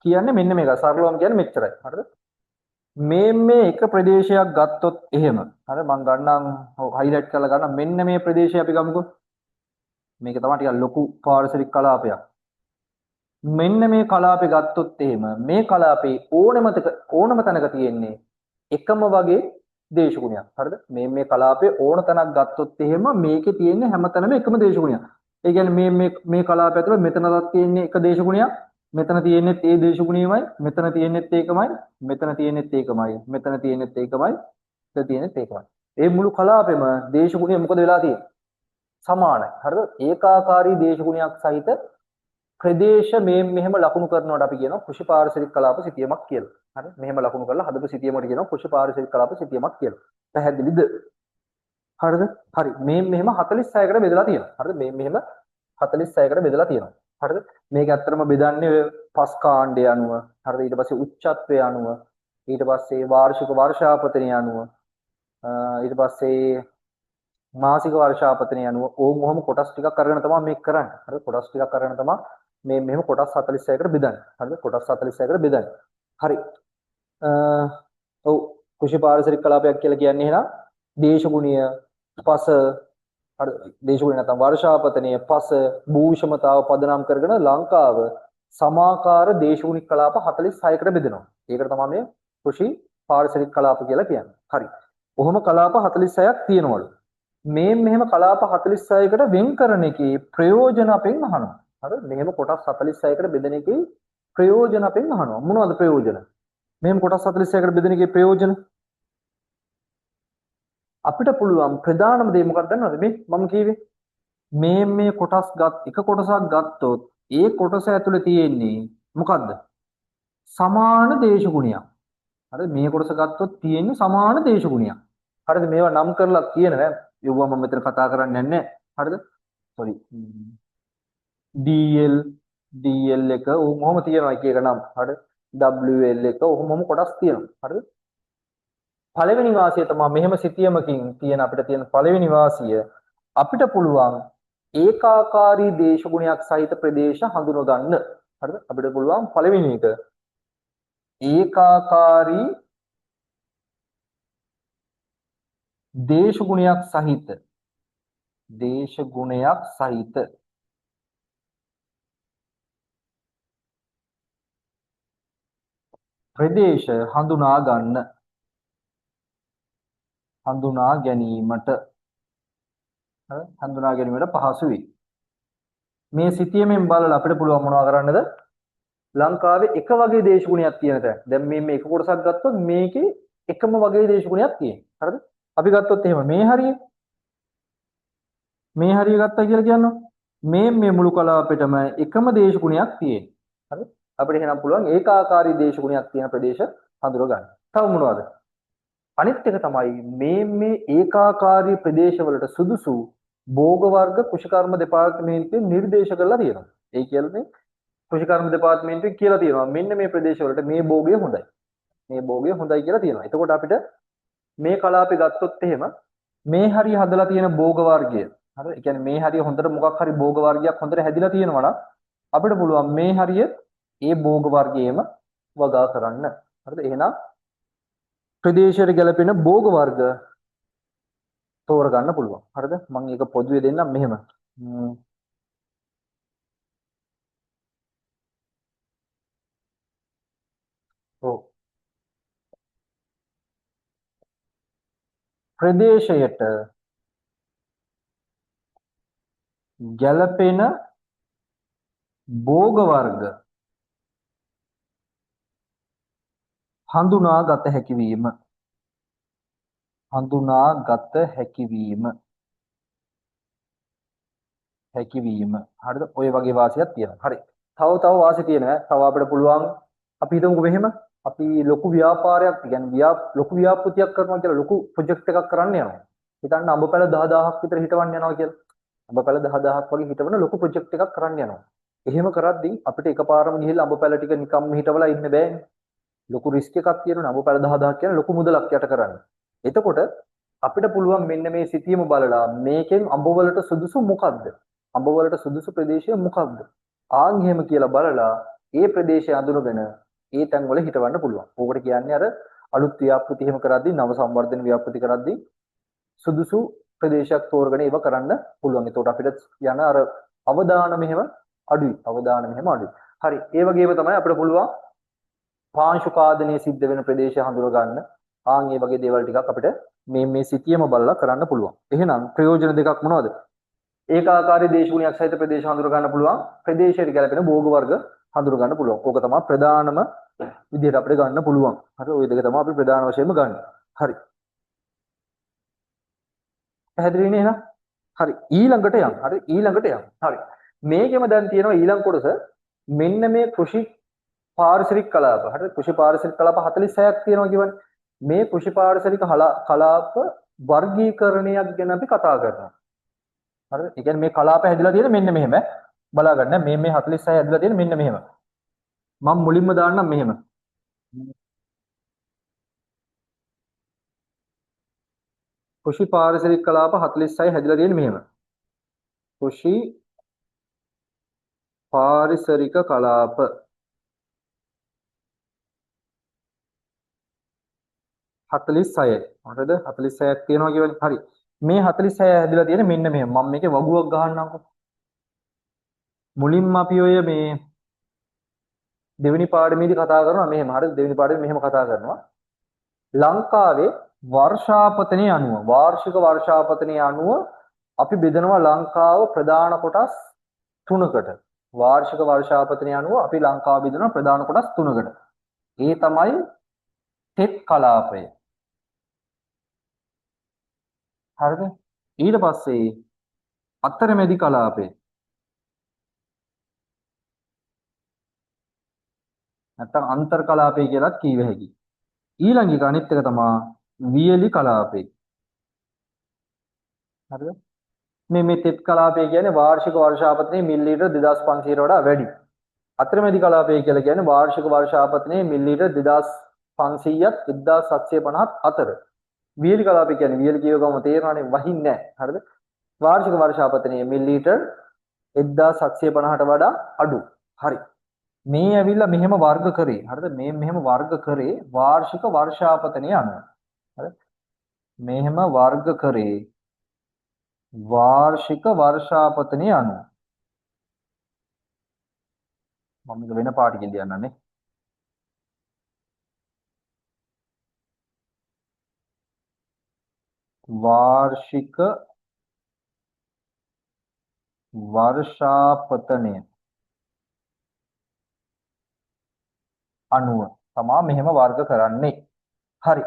කියන්නේ මෙන්න මේක සරලවම කියන්නේ මෙච්චරයි. හරිද? මේ එක ප්‍රදේශයක් ගත්තොත් එහෙම. හරි මම ගන්නම් හයිලයිට් කරලා ගන්නම් මෙන්න මේ ප්‍රදේශය අපි ගමුකෝ. මේක තමයි ටිකක් ලොකු පාරිසරික කලාපයක්. මෙන්න මේ කලාපය ගත්තොත් එහෙම මේ කලාපේ ඕනම තැනක තියෙන්නේ එකම වගේ දේශගුණයක්. හරිද? මේ කලාපේ ඕන තැනක් ගත්තොත් එහෙම මේකේ තියෙන්නේ හැමතැනම එකම දේශගුණයක්. ඒ කියන්නේ මේ කලාපය ඇතුළේ මෙතනවත් තියෙන්නේ එක දේශගුණයක්. මෙතන තියෙන්නේත් ඒ දේශගුණයමයි. මෙතන තියෙන්නේත් ඒකමයි. මෙතන තියෙන්නේත් ඒකමයි. මෙතන තියෙන්නේත් ඒකමයි. මෙතන තියෙන්නේත් ඒකමයි. ඒ මුළු කලාපෙම දේශගුණය මොකද වෙලා තියෙන්නේ? සමානයි. හරිද? ඒකාකාරී දේශගුණයක් සහිත ප්‍රදේශ මෙහෙම ලකුණු කරනවට අපි කියනවා කෘෂි පාරිසරික කලාප සිතියමක් කියලා. හරි? මෙහෙම ලකුණු කරලා හදපු සිතියමකට කියනවා කෘෂි පාරිසරික කලාප සිතියමක් කියලා. පැහැදිලිද? හරිද? හරි. මෙහෙම 46කට බෙදලා තියෙනවා. හරිද? මෙහෙම 46කට බෙදලා තියෙනවා. හරිද? මේක ඇත්තටම බෙදන්නේ පස් කාණ්ඩය අනුව. හරිද? ඊට පස්සේ උච්චත්වය අනුව, ඊට පස්සේ වාර්ෂික වර්ෂාපතනය අනුව, ඊට පස්සේ මාසික වර්ෂාපතනය අනුව ඔහොම කොටස් ටිකක් අරගෙන තමයි මේක කරන්නේ. හරිද? කොටස් ටිකක් අරගෙන තමයි මෙහෙම කොටස් 46කට බෙදන්නේ. හරිද? කොටස් 46කට බෙදන්නේ. හරි. ඔව් කෘෂි පාරිසරික කලාපයක් කියලා කියන්නේ එහෙනම් දේශගුණීය පස හරි දේශගුණීය නැත්නම් වර්ෂාපතනීය පස භූෂමතාව පදනම් කරගෙන ලංකාව සමාකාර දේශගුණික කලාප 46කට බෙදෙනවා. ඒකට තමයි මේ කෘෂි පාරිසරික කලාප කියලා කියන්නේ. හරි. කොහොම කලාප 46ක් තියෙනවලු. මෙහෙම කලාප 46කට වෙන් කරන එකේ ප්‍රයෝජන අපෙන් අහනවා. හරිද? මෙහෙම කොටස් 46කට බෙදෙන එකේ ප්‍රයෝජන අපෙන් අහනවා. මොනවද ප්‍රයෝජන? මෙහෙම කොටස් 46කට බෙදෙන එකේ ප්‍රයෝජන අපිට පුළුවන් ප්‍රධානම දේ මොකක්ද දන්නවද? මේ මම කියවේ මේ කොටස් එක කොටසක් ගත්තොත් ඒ කොටස ඇතුලේ තියෙන්නේ මොකද්ද? සමාන දේශගුණයක්. හරිද? මේ කොටස ගත්තොත් තියෙන්නේ සමාන දේශගුණයක්. හරිද? මේවා නම් කරලා කියන නෑ. යුවා මම මෙතන කතා කරන්නේ නැහැ. හරිද? sorry. DL එක ඔහොම තියෙනවා එක එක නම්. හරිද? WL එක ඔහොමම කොටස් තියෙනවා. හරිද? පළවෙනි වාසිය තමයි මෙහෙම සිතියමකින් තියෙන අපිට තියෙන පළවෙනි වාසිය අපිට පුළුවන් ඒකාකාරී දේශගුණයක් සහිත ප්‍රදේශ හඳුන ගන්න. හරිද? අපිට පුළුවන් පළවෙනි එක ඒකාකාරී දේශගුණයක් සහිත ප්‍රදේශ හඳුනා ගැනීමට පහසු වෙයි. මේ සිතියමෙන් බලලා අපිට පුළුවන් මොනවා කරන්නද? ලංකාවේ එක වගේ දේශගුණයක් තියෙන තැන. දැන් මේ එක කොටසක් ගත්තොත් මේකේ එකම වගේ දේශගුණයක් තියෙනවා. හරිද? අපි ගත්තොත් එහෙම මේ හරිය ගත්තා කියලා කියනවා. මේ මුළු කලාපෙටම එකම දේශගුණයක් තියෙනවා. හරිද? අපිට එහෙනම් පුළුවන් ඒකාකාරී දේශගුණයක් තියෙන ප්‍රදේශ හඳුනා ගන්න. තව මොනවද? අනිත් එක තමයි මේ ඒකාකාරී ප්‍රදේශවලට සුදුසු භෝග වර්ග කෘෂිකර්ම දෙපාර්තමේන්තුවෙන් නිර්දේශ කරලා තියෙනවා. ඒ කියන්නේ කෘෂිකර්ම දෙපාර්තමේන්තුවෙන් කියලා තියෙනවා මෙන්න මේ ප්‍රදේශවලට මේ භෝගය හොඳයි. මේ භෝගය හොඳයි කියලා තියෙනවා. එතකොට අපිට මේ කලාපේ ගත්තොත් එහෙම මේ හරිය හදලා තියෙන භෝග වර්ගය. හරිද? ඒ කියන්නේ මේ හරිය හොඳට මොකක් හරි භෝග වර්ගයක් හොඳට හැදිලා තියෙනවා නම් අපිට පුළුවන් මේ හරිය ඒ භෝග වර්ගයේම වගා කරන්න. හරිද? එහෙනම් ප්‍රදේශයට ගැලපෙන භෝග වර්ග තෝරගන්න පුළුවන්. හරිද? මම ඒක පොදුවේ දෙන්නම් මෙහෙම. ඔව්. ප්‍රදේශයට ගැලපෙන භෝග වර්ග හඳුනාගත හැකිවීම. හරිද? ඔය වගේ වාසියක් තියෙනවා. හරි. තව වාසි තියෙනවා. තව අපිට පුළුවන් අපි හිතමුකෝ මෙහෙම අපි ලොකු ව්‍යාපාරයක් කියන්නේ ලොකු ව්‍යාපෘතියක් කරනවා කියලා ලොකු ප්‍රොජෙක්ට් එකක් කරන්න යනවා. හිතන්න අඹපැල 10000ක් විතර හිටවන්න යනවා කියලා. අඹපැල 10000ක් වගේ හිටවන ලොකු ප්‍රොජෙක්ට් එකක් කරන්න යනවා. එහෙම කරද්දී අපිට එකපාරම ගිහිල්ලා අඹපැල ටික නිකම්ම හිටවලා ඉන්න බෑනේ. ලොකු රිස්ක් එකක් තියෙනවා අඹපැල 10000ක් කියන ලොකු මුදලක් යට කරන්න. එතකොට අපිට පුළුවන් මෙන්න මේ සිතියම බලලා මේකෙන් අඹවලට සුදුසු මොකක්ද? අඹවලට සුදුසු ප්‍රදේශය මොකක්ද? ආන් එහෙම කියලා බලලා ඒ ප්‍රදේශය අඳුනගෙන ඒ තැන් වල හිටවන්න පුළුවන්. ඕකට කියන්නේ අර අලුත් ව්‍යාපෘති එහෙම කරද්දී නව සංවර්ධන ව්‍යාපෘති කරද්දී සුදුසු ප්‍රදේශයක් තෝරගෙන ඒව කරන්න පුළුවන්. එතකොට අපිට යන අර අවදානම එහෙම අඩුයි. හරි. ඒ වගේම තමයි අපිට පුළුවන් පාංශු කාදනය සිද්ධ වෙන ප්‍රදේශය හඳුනා ගන්න. ආන් මේ වගේ දේවල් ටිකක් අපිට මේ සිතියම බලලා කරන්න පුළුවන්. එහෙනම් ප්‍රයෝජන දෙකක් මොනවද? ඒකාකාරී දේශගුණයක් සහිත ප්‍රදේශ හඳුනා ගන්න පුළුවන්. ප්‍රදේශයට ගැලපෙන භෝග වර්ග හඳුනා ගන්න පුළුවන්. ඕක තමයි ප්‍රධානම විදිහට අපිට ගන්න පුළුවන්. හරි. ওই දෙක තමයි අපි ප්‍රධාන වශයෙන්ම ගන්න. හරි. පැහැදිලි නේ එහෙනම්? හරි. ඊළඟට යමු. හරි. ඊළඟට යමු. හරි. මේකෙම දැන් තියෙනවා ඊළඟ කොටස. මෙන්න මේ කෘෂි පාරිසරික කලාප. හරි. කෘෂි පාරිසරික කලාප 46ක් තියෙනවා කියවනේ. මේ කෘෂි පාරිසරික කලාප වර්ගීකරණයක් ගැන අපි කතා කරනවා. හරිද? ඒ කියන්නේ මේ කලාප හැදිලා තියෙන මෙන්න මෙහෙම. බලා ගන්න. මේ 46 හැදිලා තියෙන මෙන්න මෙහෙම. මම මුලින්ම දාන්නම් මෙහෙම. කෘෂි පාරිසරික කලාප 46 හැදිලා තියෙන මෙහෙම. කෘෂි පාරිසරික කලාප හතලිස් අයයි. හරිද? 46ක් තියෙනවා කියවනේ. හරි. මේ 46 හැදිලා තියෙන මෙන්න මෙහෙම. මම මේකේ වගුවක් ගහන්නම්කෝ. මුලින්ම අපි ඔය මේ දෙවෙනි පාඩමේදී කතා කරනවා මෙහෙම. හරිද? දෙවෙනි පාඩමේ මෙහෙම කතා කරනවා. ලංකාවේ වර්ෂාපතනය අනුව වාර්ෂික වර්ෂාපතනය අනුව අපි බෙදනවා ලංකාව ප්‍රධාන කොටස් තුනකට. වාර්ෂික වර්ෂාපතනය අනුව අපි ලංකාව බෙදනවා ප්‍රධාන කොටස් තුනකට. ඒ තමයි තෙත් කලාපය. හරිද? ඊට පස්සේ අතරමැදි කලාපය. නැත්නම් අන්තර් කලාපය කියලාත් කියව හැකියි. ඊළඟ එක අනිත් එක තමයි වියලි කලාපය. හරිද? මේ තෙත් කලාපය කියන්නේ වාර්ෂික වර්ෂාපතනයේ මිලිලීටර් 2500ට වඩා වැඩි. අතරමැදි කලාපය කියලා කියන්නේ වාර්ෂික වර්ෂාපතනයේ මිලිලීටර් 2500ත් 1750ත් අතර. වියලි කලාපය කියන්නේ වියලි කියව ගම තේරෙනවනේ වහින්නේ නැහැ. හරිද? වාර්ෂික වර්ෂාපතනයේ මිලිලීටර් 1750ට වඩා අඩු. හරි. මේ ඇවිල්ලා මෙහෙම වර්ග කරේ. හරිද? මේ මෙහෙම වර්ග කරේ වාර්ෂික වර්ෂාපතනය අනුව. හරිද? මෙහෙම වර්ග කරේ වාර්ෂික වර්ෂාපතනය අනුව. මම මේක වෙන පාටකින් ලියන්නනේ. වාර්ෂික වර්ෂාපතනය අනුව තමයි මෙහෙම වර්ග කරන්නේ. හරි.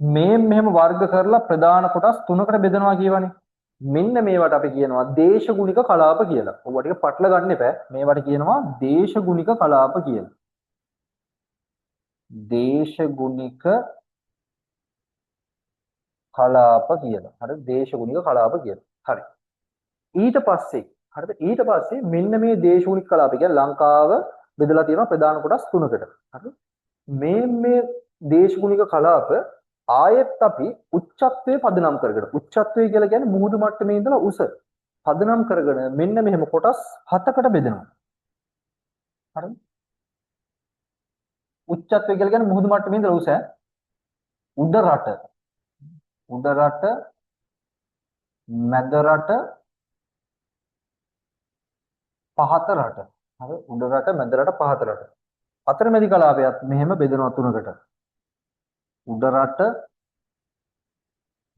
මෙහෙම වර්ග කරලා ප්‍රධාන කොටස් තුනකට බෙදනවා කියවනේ. මෙන්න මේවට අපි කියනවා දේශගුණික කලාප කියලා. ඔයවා ටික පටල ගන්න එපා. මේවට කියනවා දේශගුණික කලාප කියලා. දේශගුණික කලාප කියලා. හරි දේශගුණික කලාප කියලා. හරි. ඊට පස්සේ හරිද? ඊට පස්සේ මෙන්න මේ දේශගුණික කලාප කියන්නේ ලංකාව බෙදලා තියෙනවා ප්‍රධාන කොටස් තුනකට. හරිද? මේ දේශගුණික කලාප ආයෙත් අපි උච්චත්වයේ පදනම් කරගෙන උච්චත්වය කියලා කියන්නේ මුහුදු මට්ටමේ ඉඳලා උස පදනම් කරගෙන මෙන්න මෙහෙම කොටස් 7කට බෙදෙනවා. හරිද? උච්චත්වය කියලා කියන්නේ මුහුදු මට්ටමේ ඉඳලා උස උඩ රට මැද රට පහත රට. හරි උඩ රට මැද රට පහත රට. අතරමැදි කලාපයත් මෙහෙම බෙදෙනවා තුනකට. උඩ රට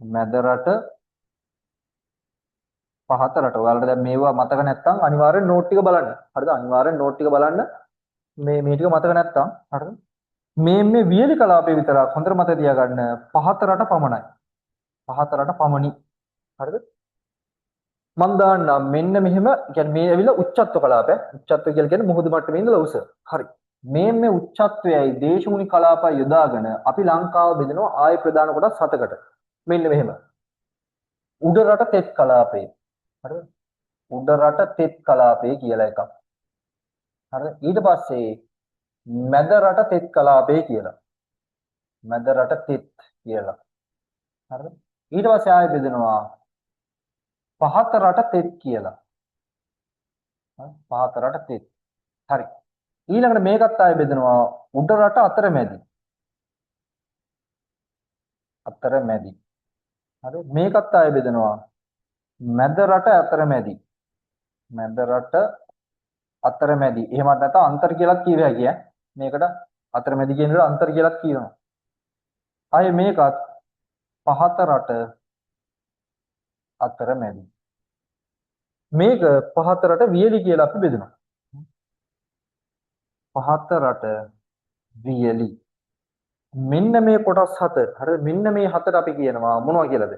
මැද රට පහත රට. ඔයාලට දැන් මේවා මතක නැත්නම් අනිවාර්යෙන් නෝට් ටික බලන්න. හරිද? අනිවාර්යෙන් නෝට් ටික බලන්න. මේ ටික මතක නැත්නම් හරිද? මේ වියලි කලාපේ විතරක් හොඳට මතක තියාගන්න පහත රට පමණයි. පහත රට පමණි. හරිද? මම දාන්නම් මෙන්න මෙහෙම කියන්නේ මේ ඇවිල්ලා උච්චත්ව කලාපය. උච්චත්ව කියලා කියන්නේ මුහුදු මට්ටමේ ඉඳලා උස. හරි. මේ උච්චත්වයයි දේශගුණික කලාපය යොදාගෙන අපි ලංකාව බෙදනවා ආය ප්‍රධාන කොටස් 7කට. මෙන්න මෙහෙම. උඩ රට තෙත් කලාපය. හරිද? උඩ රට තෙත් කලාපය කියලා එකක්. හරිද? ඊට පස්සේ මැද රට තෙත් කලාපය කියලා. මැද රට තෙත් කියලා. හරිද? ඊට පස්සේ ආයෙ බෙදනවා පහත රට තෙත් කියලා. පහත රට තෙත්. හරි. ඊළඟට මේකත් ආයෙ බෙදනවා උඩ රට අතරමැදි. අතරමැදි. හරි. මේකත් ආයෙ බෙදනවා මැද රට අතරමැදි. මැද රට අතරමැදි. එහෙමත් නැත්නම් අන්තර් කියලාත් කියව හැකියි ඈ. මේකට අතරමැදි කියන එකට අන්තර් කියලාත් කියනවා. ආයේ මේකත් පහත රට අතරමැදි. මේක පහත රට වියලි කියලා අපි බෙදනවා. පහත රට වියලි. මෙන්න මේ කොටස් හත. හරිද? මෙන්න මේ හතට අපි කියනවා මොනවා කියලාද?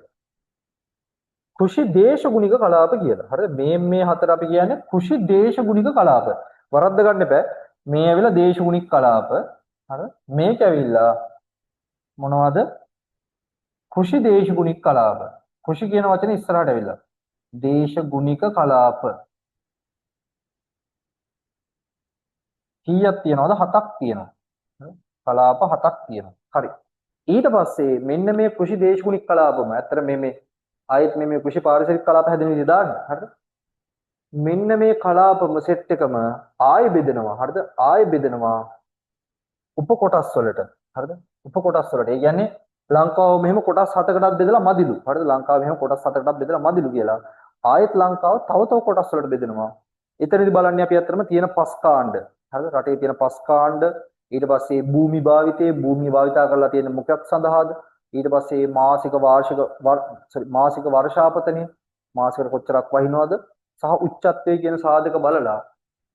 කෘෂි දේශගුණික කලාප කියලා. හරිද? මේ හතර අපි කියන්නේ කෘෂි දේශගුණික කලාප. වරද්ද ගන්න එපා. මේ ඇවිල්ලා දේශගුණික කලාප. හරිද? මේක ඇවිල්ලා මොනවද? කෘෂි දේශගුණික කලාප. කෘෂි කියන වචනේ ඉස්සරහට ඇවිල්ලා. දේශගුණික කලාප. කීයක් තියෙනවද? 7ක් තියෙනවා. කලාප 7ක් තියෙනවා. හරි. ඊට පස්සේ මෙන්න මේ කෘෂි දේශගුණික කලාපම ඇත්තට මේ ආයෙත් මේ කෘෂි පාරිසරික කලාප හැදෙන විදිහ දාන්න. හරිද? මෙන්න මේ කලාපම සෙට් එකම ආයෙ බෙදෙනවා. හරිද? ආයෙ බෙදෙනවා උපකොටස් වලට. හරිද? උපකොටස් වලට. ඒ කියන්නේ ලංකාව මෙහෙම කොටස් 7කටත් බෙදලා මදිලු. හරිද? ලංකාව මෙහෙම කොටස් 7කටත් බෙදලා මදිලු කියලා. ආයෙත් ලංකාව තව තව කොටස් වලට බෙදෙනවා. එතනදි බලන්නේ අපි අතරම තියෙන පස් කාණ්ඩ. හරිද? රටේ තියෙන පස් කාණ්ඩ. ඊට පස්සේ භූමි භාවිතයේ භූමිය භාවිතා කරලා තියෙන මොකක් සඳහාද? ඊට පස්සේ මාසික වාර්ෂික මාසික වර්ෂාපතනිය මාසිකට කොච්චරක් වහිනවද? සහ උච්චත්වයේ කියන සාධක බලලා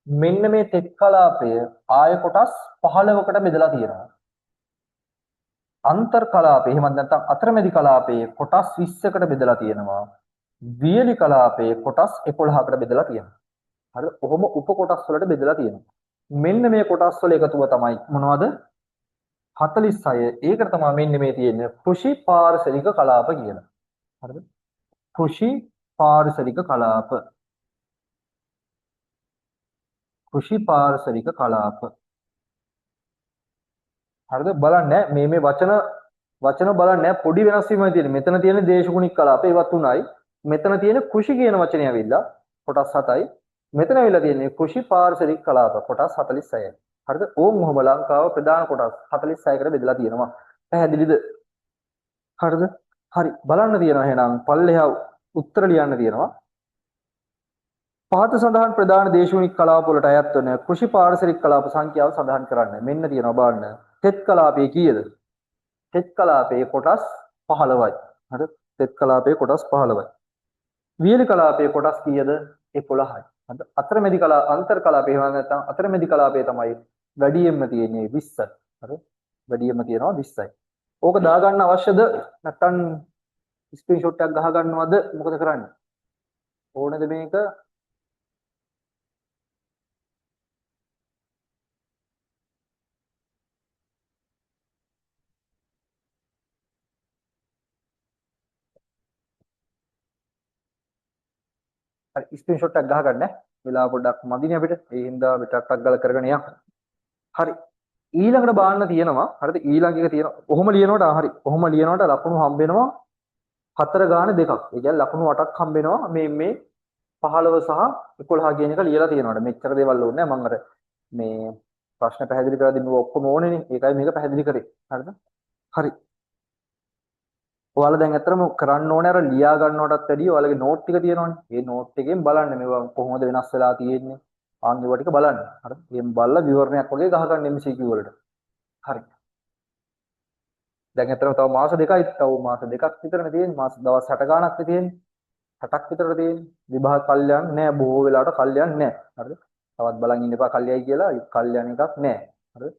මෙන්න මේ තෙත් කලාපය ආය කොටස් 15කට බෙදලා තියෙනවා. අන්තර් කලාපය එහෙමත් නැත්නම් අතරමැදි කලාපයේ කොටස් 20කට බෙදලා තියෙනවා. වියලි කලාපයේ කොටස් 11කට බෙදලා තියෙනවා. හරිද? කොහොම උප කොටස් වලට බෙදලා තියෙනවා. මෙන්න මේ කොටස් වල එකතුව තමයි මොනවද? 46. ඒකට තමයි මෙන්න මේ තියෙන්නේ කෘෂි පාරිසරික කලාප කියලා. හරිද? කෘෂි පාරිසරික කලාප. කෘෂි පාරිසරික කලාප. හරිද? බලන්න මේ වචන බලන්න පොඩි වෙනස් වීමක් තියෙනවා. මෙතන තියෙන දේශගුණික කලාප ඒවත් උණයි. මෙතන තියෙන කෘෂි කියන වචනේ ඇවිල්ලා කොටස් 7යි. මෙතන ඇවිල්ලා තියෙන්නේ කෘෂි පාරිසරික කලාප කොටස් 46යි. හරිද? ඕම් මොහොම ලංකාව ප්‍රධාන කොටස් 46කට බෙදලා තියෙනවා. පැහැදිලිද? හරිද? හරි. බලන්න තියෙනවා එහෙනම් පල්ලෙහා උත්තර ලියන්න තියෙනවා. පහත සඳහන් ප්‍රධාන දේශගුණික කලාප වලට අයත් වන කෘෂි පාරිසරික කලාප සංඛ්‍යාව සඳහන් කරන්න. මෙන්න තියෙනවා බලන්න. තෙත් කලාපයේ කීයද? තෙත් කලාපයේ කොටස් 15යි. හරිද? තෙත් කලාපයේ කොටස් 15යි. වියලි කලාපයේ කොටස් කීයද? 11යි. හරිද? අතරමැදි කලාප අන්තර් කලාපය එහෙම නැත්නම් අතරමැදි කලාපය තමයි වැඩියෙන්ම තියෙන්නේ 20යි. හරිද? වැඩියෙන්ම තියෙනවා 20යි. ඕක දාගන්න අවශ්‍යද? නැත්නම් ස්ක්‍රීන්ෂොට් එකක් ගහ ගන්නවද? මොකද කරන්නේ? ඕනද මේක? හරි ස්ක්‍රීන්ෂොට් එකක් ගහ ගන්න. වෙලාව පොඩ්ඩක් මදිනේ අපිට. ඒ හින්දා අපි ටක් ටක් ගාලා කරගෙන යමු. හරි. ඊළඟට බාන්න තියෙනවා. හරිද? ඊළඟ එක තියෙනවා. කොහොම ලියනකොට හරි. කොහොම ලියනකොට ලකුණු හම්බ වෙනවා 4 ගාන දෙකක්. ඒ කියන්නේ ලකුණු 8ක් හම්බ වෙනවා මේ 15 සහ 11 කියන එක ලියලා තියෙනවාට. මෙච්චර දේවල් ඕනේ නැහැ. මම අර මේ ප්‍රශ්න පැහැදිලි කරලා දෙන්න ඔක්කොම ඕනේනේ. ඒකයි මේක පැහැදිලි කරේ. හරිද? හරි. ඔයාලා දැන් ඇත්තටම කරන්න ඕනේ අර ලියා ගන්නවටත් වැඩිය ඔයාලගේ නෝට් ටික තියෙනවනේ. ඒ නෝට් එකෙන් බලන්න මේවා කොහොමද වෙනස් වෙලා තියෙන්නේ. ආන් ඒවා ටික බලන්න. හරිද? එහෙන් බලලා විවරණයක් වගේ ගහ ගන්න MCQ වලට. හරි. දැන් ඇත්තටම තව මාස දෙකයි තව මාස දෙකක් විතරනේ තියෙන්නේ. මාස දවස් 60 ගාණක් තියෙන්නේ. 60ක් විතර තියෙන්නේ. විභාග කල්යන් නෑ බොහෝ වෙලාවට කල්යන් නෑ. හරිද? තවත් බලන් ඉන්න එපා කල්යයි කියලා කල්යන් එකක් නෑ. හරිද?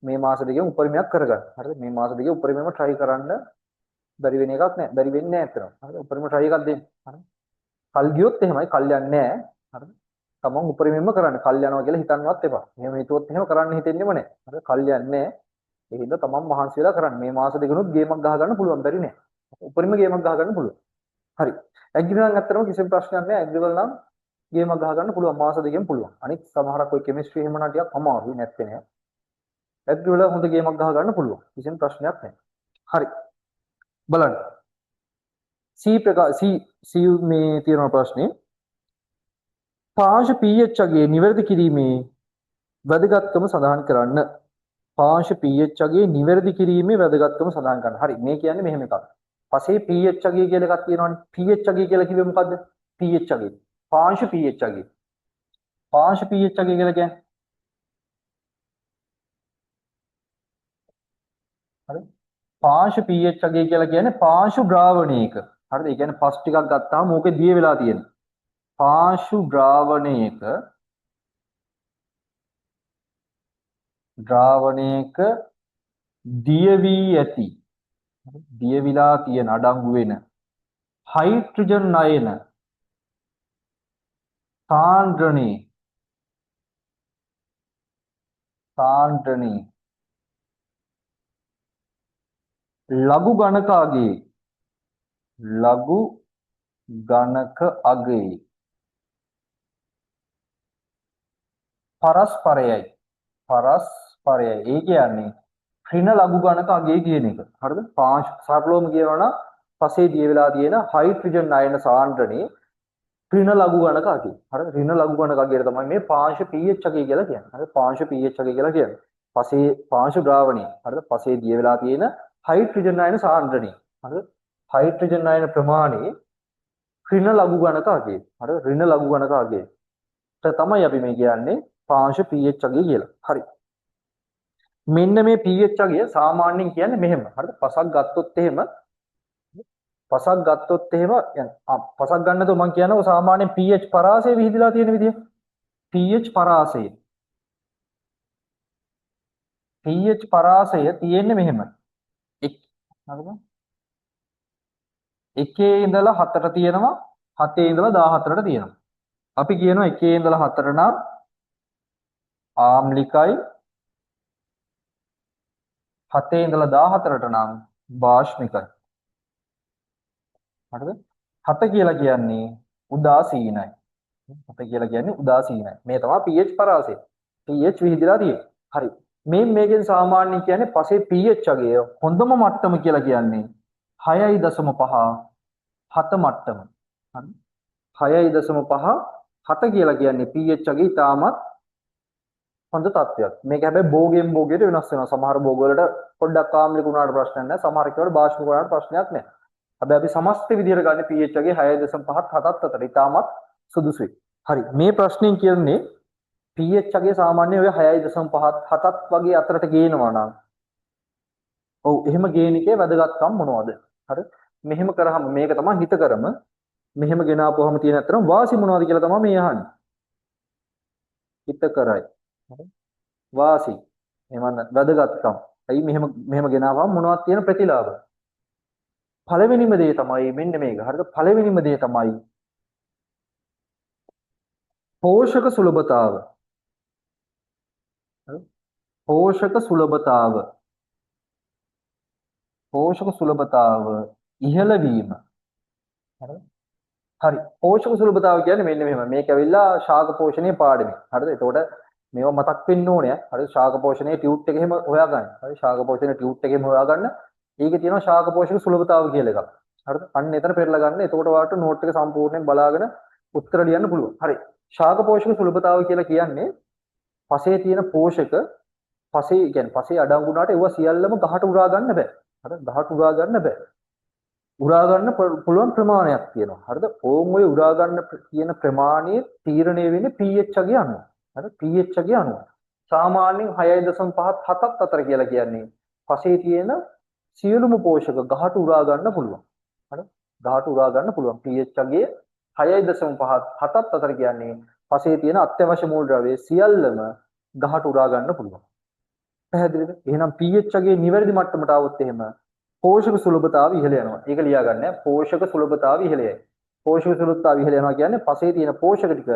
මේ මාස දෙකෙන් උපරිමයක් කරගන්න. හරිද? මේ මාස දෙකේ උපරිමයම try කරන්න. බැරි වෙන එකක් නෑ. බැරි වෙන්නේ නෑ අතන. හරිද? උපරිම try එකක් දෙන්න. හරිද? කල් ගියොත් එහෙමයි කල් යන්නේ නෑ. හරිද? තමන් උපරිමයෙන්ම කරන්න. කල් යනවා කියලා හිතන්නවත් එපා. එහෙම හිතුවොත් එහෙම කරන්න හිතෙන්නේම නෑ. හරිද? කල් යන්නේ නෑ. ඒ හින්දා තමන් මහන්සි වෙලා කරන්න. මේ මාස දෙකනොත් ගේමක් ගහ ගන්න පුළුවන්. බැරි නෑ. උපරිම ගේමක් ගහ ගන්න පුළුවන්. හරි. ඇග්‍රි නම් අත්‍තරම කිසිම ප්‍රශ්නයක් නෑ. ඇග්‍රි වල නම් ගේමක් ගහ ගන්න පුළුවන්. මාස දෙකෙන් පුළුවන්. අනිත් සමහරක් ඔය කෙමිස්ට්‍රි එහෙම නම් ටිකක් අමාරුයි නැත්තේ නෑ. ඇග්‍රි වල හොඳ ගේමක් ගහ ගන්න පුළුවන්. කිසිම ප්‍රශ්නයක් නෑ. හරි. බලන්න. C මේ තියෙන ප්‍රශ්නේ පාංශ pH අගයේ නිවැරදි කිරීමේ වැදගත්කම සඳහන් කරන්න. පාංශ pH අගයේ නිවැරදි කිරීමේ වැදගත්කම සඳහන් කරන්න. හරි මේ කියන්නේ මෙහෙම එකක්. පස්සේ pH අගය කියලා එකක් තියෙනවනේ. pH අගය කියලා කිව්වේ මොකද්ද? pH අගය. පාංශ pH අගය. පාංශු pH අගය කියලා කියන්නේ. හරි. පාංශු pH අගය කියලා කියන්නේ පාංශු ද්‍රාවණයක. හරිද? ඒ කියන්නේ පස් ටිකක් ගත්තාම ඕකේ දිය වෙලා තියෙනවා. පාංශු ද්‍රාවණයක දිය වී ඇති. දිය විලා තියෙන අඩංගු වෙන හයිඩ්‍රජන් අයන සාන්ද්‍රණී ලඝු ගණක අගයේ පරස්පරයයි. ඒ කියන්නේ ඍණ ලඝු ගණක අගය කියන එක. හරිද? පාංශු සරලවම කියනවා නම් පසේ දිය වෙලා තියෙන හයිඩ්‍රජන් අයන සාන්ද්‍රණී ඍණ ලඝු ගණක අගය. හරිද? ඍණ ලඝු ගණක අගයට තමයි මේ පාංශු pH අගය කියලා කියන්නේ. හරිද? පාංශු pH අගය කියලා කියන්නේ. පසේ පාංශු ද්‍රාවණය. හරිද? පසේ දිය වෙලා තියෙන හයිඩ්‍රජන් අයන සාන්ද්‍රණී. හරිද? හයිඩ්‍රජන් අයන ප්‍රමාණය ඍණ ලඝු ගණක අගය. හරිද? ඍණ ලඝු ගණක අගය. තමයි අපි මේ කියන්නේ පාංශු pH අගය කියලා. හරි. මෙන්න මේ pH අගය සාමාන්‍යයෙන් කියන්නේ මෙහෙම. හරිද? පසක් ගත්තොත් එහෙම පසක් ගන්නතෝ මම කියනවා සාමාන්‍යයෙන් pH පරාසය විහිදලා තියෙන විදිය. pH පරාසය තියෙන්නේ මෙහෙම. හරිද? 1 ඉඳලා 4ට තියෙනවා 7 ඉඳලා 14ට තියෙනවා. අපි කියනවා 1 ඉඳලා 4 නම් ආම්ලිකයි 7 ඉඳලා 14ට නම් බාෂ්මිකයි. හරිද? 7 කියලා කියන්නේ උදාසීනයි. 7 කියලා කියන්නේ උදාසීනයි. මේ තමයි pH පරාසය. pH විහිදලා තියෙන්නේ. හරි. මේකෙන් සාමාන්‍යයෙන් කියන්නේ පසේ pH අගය හොඳම මට්ටම කියලා කියන්නේ 6.5 7 මට්ටම. හරි. 6.5 7 කියලා කියන්නේ pH අගය ඉතාමත් හොඳ තත්ත්වයක්. මේක හැබැයි භෝගයෙන් භෝගයට වෙනස් වෙනවා. සමහර භෝග වලට පොඩ්ඩක් ආම්ලික වුණාට ප්‍රශ්නයක් නැහැ. සමහර ඒවාට බාෂ්ප වුණාට ප්‍රශ්නයක් නැහැ. හැබැයි අපි සමස්ත විදියට ගන්න pH අගය 6.5 7ත් අතර ඉතාමත් සුදුසුයි. හරි. මේ ප්‍රශ්نين කියන්නේ pH අගය සාමාන්‍යයෙන් ඔය 6.5 7ත් වගේ අතරට ගේනවා නම් ඔව් එහෙම ගේන එකේ වැදගත්කම් මොනවද? හරි. මෙහෙම කරාම මේක තමයි හිතකරම මෙහෙම ගෙනාපුවාම තියෙන අතරම වාසි මොනවද කියලා තමයි මේ අහන්නේ. හිතකරයි. හරි. වාසි. එහෙම වැදගත්කම්. ඇයි මෙහෙම ගෙනාවම මොනවද තියෙන ප්‍රතිලාභ? පළවෙනිම දේ තමයි මෙන්න මේක. හරිද? පළවෙනිම දේ තමයි පෝෂක සුලභතාව. හරි? පෝෂක සුලභතාව ඉහළ වීම. හරිද? හරි. පෝෂක සුලභතාව කියන්නේ මෙන්න මෙහෙම. මේක ඇවිල්ලා ශාක පෝෂණයේ පාඩමේ. හරිද? එතකොට මේවා මතක් වෙන්න ඕනේ. හරිද? ශාක පෝෂණයේ ටියුට් එක එහෙම හොයාගන්න. හරි? ශාක පෝෂණයේ ටියුට් එක එහෙම හොයාගන්න. ඒකේ තියෙනවා ශාක පෝෂක සුලභතාව කියලා එකක්. හරිද? අන්න එතන පෙරලා ගන්න. එතකොට ඔයාලට නෝට් එක සම්පූර්ණයෙන් බලාගෙන උත්තර ලියන්න පුළුවන්. හරි. ශාක පෝෂක සුලභතාව කියලා කියන්නේ පසේ තියෙන පෝෂක පසේ අඩංගු වුණාට ඒවා සියල්ලම ගහට උරා ගන්න බෑ. හරිද? ගහට උරා ගන්න බෑ. උරා ගන්න පුළුවන් ප්‍රමාණයක් තියෙනවා. හරිද? ඕම් ඔය උරා ගන්න තියෙන ප්‍රමාණය තීරණය වෙන්නේ pH අගය අනුව. හරිද? pH අගය අනුව. සාමාන්‍යයෙන් 6.5 7ත් අතර කියලා කියන්නේ පසේ තියෙන සියලුම පෝෂක ගහට උරා ගන්න පුළුවන්. හරිද? ගහට උරා ගන්න පුළුවන්. pH අගය 6.5 7ත් අතර කියන්නේ පසේ තියෙන අත්‍යවශ්‍ය මූලද්‍රව්‍ය සියල්ලම ගහට උරා ගන්න පුළුවන්. පැහැදිලිද? එහෙනම් pH අගයේ නිවැරදි මට්ටමට આવොත් එහෙම පෝෂක සුලභතාව ඉහළ යනවා. ඒක ලියා ගන්න. පෝෂක සුලභතාව ඉහළයයි. පෝෂක සුලභතාව ඉහළ යනවා කියන්නේ පසේ තියෙන පෝෂක ටික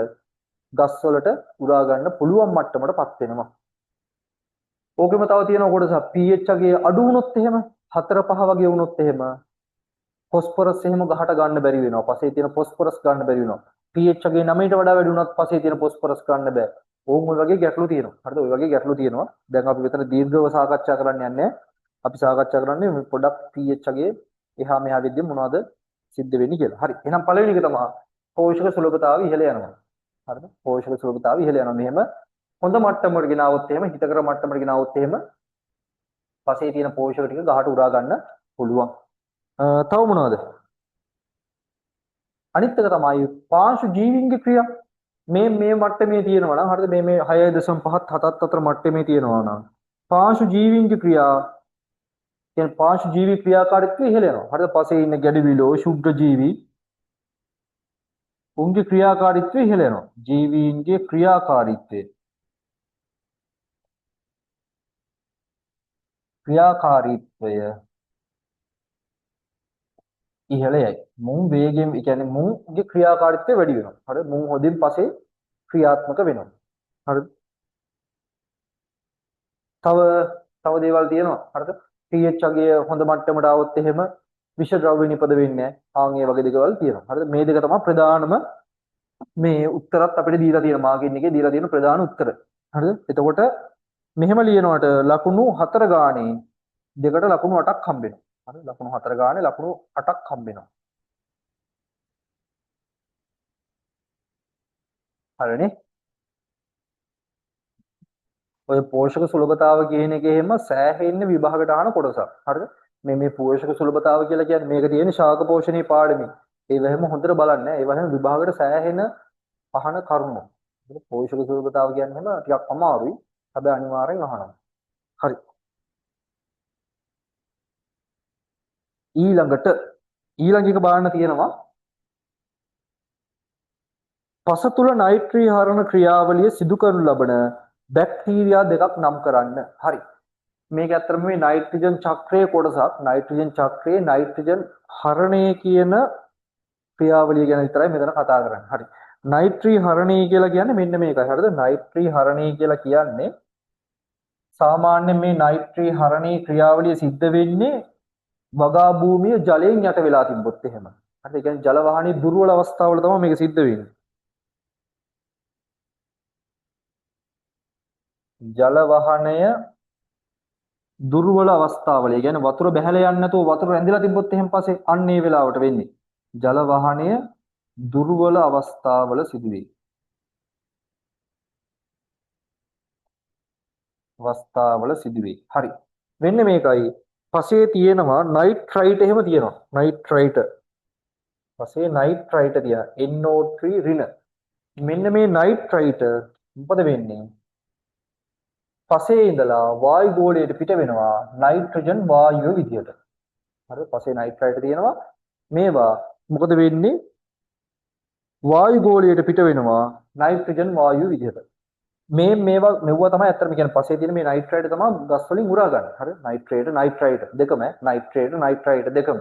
ගස් වලට උරා ගන්න පුළුවන් මට්ටමටපත් වෙනවා. ඕකෙම තව තියෙන කොටස pH අගයේ අඩු වුණොත් එහෙම 4 5 වගේ වුණොත් එහෙම ફોස්ෆරස් එහෙම ගහට ගන්න බැරි වෙනවා. පසේ තියෙන ફોස්ෆරස් ගන්න බැරි වෙනවා. pH අගයේ 9ට වඩා වැඩි වුණත් පසේ තියෙන ફોස්ෆරස් ගන්න බෑ. ඕම් ඔය වගේ ගැටලු තියෙනවා. හරිද? ඔය වගේ ගැටලු තියෙනවා. දැන් අපි මෙතන දීර්ඝව සාකච්ඡා කරන්න යන්නේ. අපි සාකච්ඡා කරන්නේ පොඩ්ඩක් pH අගයේ එහා මෙහා වෙද්දී මොනවද සිද්ධ වෙන්නේ කියලා. හරි. එහෙනම් පළවෙනි එක තමයි පෝෂක සුලභතාව ඉහළ යනවා. හරිද? පෝෂක සුලභතාව ඉහළ යනවා. මෙහෙම හොඳ මට්ටමකට ගෙනාවොත් එහෙම හිතකර මට්ටමකට ගෙනාවොත් එහෙම පසේ තියෙන පෝෂක ටික ගහට උරා ගන්න පුළුවන්. තව මොනවද? අනිත් එක තමයි පාංශු ජීවීන්ගේ ක්‍රියා. මේ මට්ටමේ තියෙනවා නම් හරිද මේ 6.5ත් 7ත් අතර මට්ටමේ තියෙනවා නම් පාංශු ජීවීන්ගේ ක්‍රියා කියන්නේ පාංශු ජීවී ක්‍රියාකාරීත්වය ඉහළ යනවා. හරිද? පසේ ඉන්න ගැඩවිලෝ ශුද්ධ ජීවි උන්ගේ ක්‍රියාකාරීත්වය ඉහළ යනවා. ජීවීන්ගේ ක්‍රියාකාරීත්වය ඉහළ යයි. මුන් වේගයෙන් කියන්නේ මුන්ගේ ක්‍රියාකාරීත්වය වැඩි වෙනවා. හරිද? මුන් හොදින් පසේ ක්‍රියාත්මක වෙනවා. හරිද? තව තව දේවල් තියෙනවා. හරිද? pH අගය හොඳ මට්ටමට આવොත් එහෙම විෂ ද්‍රව්‍ය නිපද වෙන්නේ නැහැ. ආන් ඒ වගේ දේවල් තියෙනවා. හරිද? මේ දෙක තමයි ප්‍රධානම මේ උත්තරත් අපිට දීලා තියෙන මාකින් එකේ දීලා තියෙන ප්‍රධාන උත්තර. හරිද? එතකොට මෙහෙම ලියනවට ලකුණු 4 ගානේ දෙකට ලකුණු 8ක් හම්බ වෙනවා. හරිද? ලකුණු 4 ගානේ ලකුණු 8ක් හම්බ වෙනවා. හරිනේ? ඔය පෝෂක සුලභතාව කියන එකේ හැම සෑහෙන්න විභාගයට අහන කොටසක්. හරිද? මේ පෝෂක සුලභතාව කියලා කියන්නේ මේක තියෙන ශාක පෝෂණයේ පාඩමේ. ඒව හැම හොඳට බලන්න. ඒව හැම විභාගයට සෑහෙන අහන කරුණු. පෝෂක සුලභතාව කියන්නේ හැම ටිකක් අමාරුයි. හැබැයි අනිවාර්යෙන් අහනවා. හරි. ඊළඟ එක බලන්න තියෙනවා පස තුල නයිට්‍රී හරණ ක්‍රියාවලිය සිදු කරනු ලබන බැක්ටීරියා දෙකක් නම් කරන්න. හරි. මේක ඇත්තටම මේ නයිට්‍රජන් චක්‍රයේ කොටසක්. නයිට්‍රජන් චක්‍රයේ නයිට්‍රජන් හරණය කියන ක්‍රියාවලිය ගැන විතරයි මෙතන කතා කරන්නේ. හරි. නයිට්‍රී හරණය කියලා කියන්නේ මෙන්න මේකයි. හරිද? නයිට්‍රී හරණය කියලා කියන්නේ සාමාන්‍යයෙන් මේ නයිට්‍රී හරණයේ ක්‍රියාවලිය සිද්ධ වෙන්නේ වගා භූමිය ජලයෙන් යට වෙලා තිබ්බොත් එහෙම. හරිද? ඒ කියන්නේ ජල වහනේ දුර්වල අවස්ථාවල තමයි මේක සිද්ධ වෙන්නේ. ජල වහනය දුර්වල අවස්ථාවල. ඒ කියන්නේ වතුර බැහැලා යන්නේ නැතුව වතුර රැඳිලා තිබ්බොත් එහෙම පස්සේ අන්න ඒ වෙලාවට වෙන්නේ. ජල වහනය දුර්වල අවස්ථාවල සිදුවේ. හරි. මෙන්න මේකයි. පසේ තියෙනවා නයිට්‍රයිට් එහෙම තියෙනවා. නයිට්‍රයිට්. පසේ නයිට්‍රයිට් තියෙනවා. NO3 ඍණ. මෙන්න මේ නයිට්‍රයිට් මොකද වෙන්නේ? පසේ ඉඳලා වායු ගෝලයට පිට වෙනවා නයිට්‍රජන් වායුව විදියට. හරි පසේ නයිට්‍රයිට් තියෙනවා. මේවා මොකද වෙන්නේ? වායු ගෝලයට පිට වෙනවා නයිට්‍රජන් වායුව විදියට. මේවා මෙවුවා තමයි අත්‍තරම කියන්නේ පසේ තියෙන මේ නයිට්‍රයිට් තමයි ගස් වලින් උරා ගන්න. හරි නයිට්‍රේට දෙකම නයිට්‍රේට දෙකම.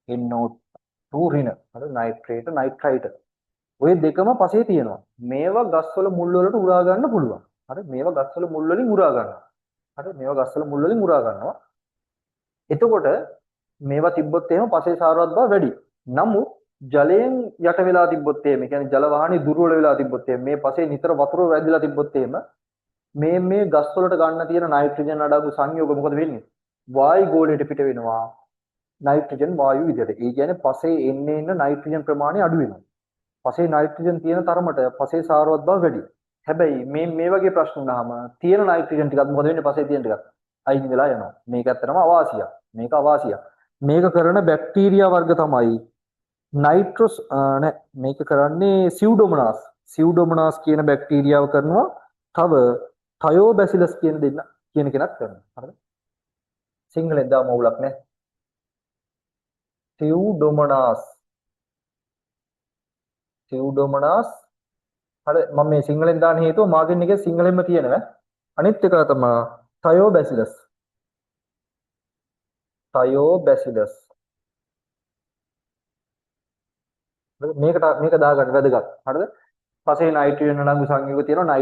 NO2 ඍණ. හරි නයිට්‍රයිට්. ඔය දෙකම පසේ තියෙනවා. මේවා ගස්වල මුල් වලට උරා ගන්න පුළුවන්. හරි මේවා ගස්වල මුල් වලින් උරා ගන්නවා. හරි මේවා ගස්වල මුල් වලින් උරා ගන්නවා. එතකොට මේවා තිබ්බොත් එහෙම පසේ සාරවත් බව වැඩි. නමුත් ජලයෙන් යට වෙලා තිබ්බොත් එහෙම කියන්නේ ජල වාහනේ දුර්වල වෙලා තිබ්බොත් එහෙම මේ පසේ නිතර වතුර වැදිලා තිබ්බොත් එහෙම මේ ගස්වලට ගන්න තියෙන නයිට්‍රජන් අඩංගු සංයෝග මොකද වෙන්නේ? වායු ගෝලයට පිට වෙනවා නයිට්‍රජන් වායු විදියට. ඒ කියන්නේ පසේ එන්න නයිට්‍රජන් ප්‍රමාණය අඩු වෙනවා. පසේ නයිට්‍රජන් තියෙන තරමට පසේ සාරවත් බව වැඩි. හැබැයි මේ වගේ ප්‍රශ්න වුණාම තියෙන නයිට්‍රජන් ටිකත් මොකද වෙන්නේ? පසේ තියෙන ටිකත් අයින් වෙලා යනවා. මේක ඇත්තටම අවාසියක්. මේක කරන බැක්ටීරියා වර්ග තමයි නයිට්‍රොස් නෑ මේක කරන්නේ සියුඩොමොනාස්. සියුඩොමොනාස් කියන බැක්ටීරියාව කරනවා. තව ථයෝබැසිලස් කියන කෙනත් කරනවා. හරිද? සිංහලෙන් දාම අවුලක් නෑ. සියුඩොමොනාස් හරි මම මේ සිංහලෙන් දාන්න හේතුව මාගින් එකේ සිංහලෙන්ම තියෙනවා. අනිත් එක තමයි ථයෝබැසිලස්. මේක දාගන්න වැදගත්. හරිද? පස්සේ නයිට්‍රජන් අඩංගු සංයුග තියෙනවා.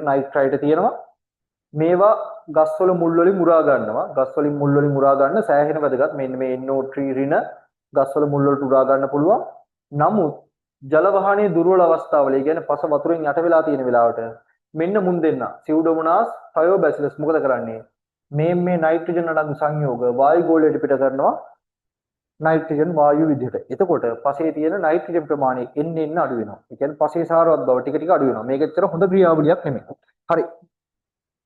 නයිට්‍රයිට් තියෙනවා. මේවා ගස්වල මුල් වලින් මුරා ගන්නවා. ගස්වලින් මුල් වලින් මුරා ගන්න සෑහෙන වැදගත්. මෙන්න මේ NO3 ඍණ ගස්වල මුල් වලට උරා ගන්න පුළුවන්. නමුත් ජල වහනේ දුර්වල අවස්ථාවල, ඒ කියන්නේ පස වතුරෙන් යට වෙලා තියෙන වෙලාවට මෙන්න මුන් දෙන්න සියුඩොමොනාස් ථයෝබැසිලස් මොකද කරන්නේ? මේ නයිට්‍රජන් අඩංගු සංයෝග වායු ගෝලයට පිට කරනවා නයිට්‍රජන් වායු විදිහට. එතකොට පසේ තියෙන නයිට්‍රජන් ප්‍රමාණය එන්න අඩු වෙනවා. ඒ කියන්නේ පසේ සාරවත් බව ටික ටික අඩු වෙනවා. මේක ඇත්තට හොඳ ක්‍රියාවලියක් නෙමෙයි. හරි.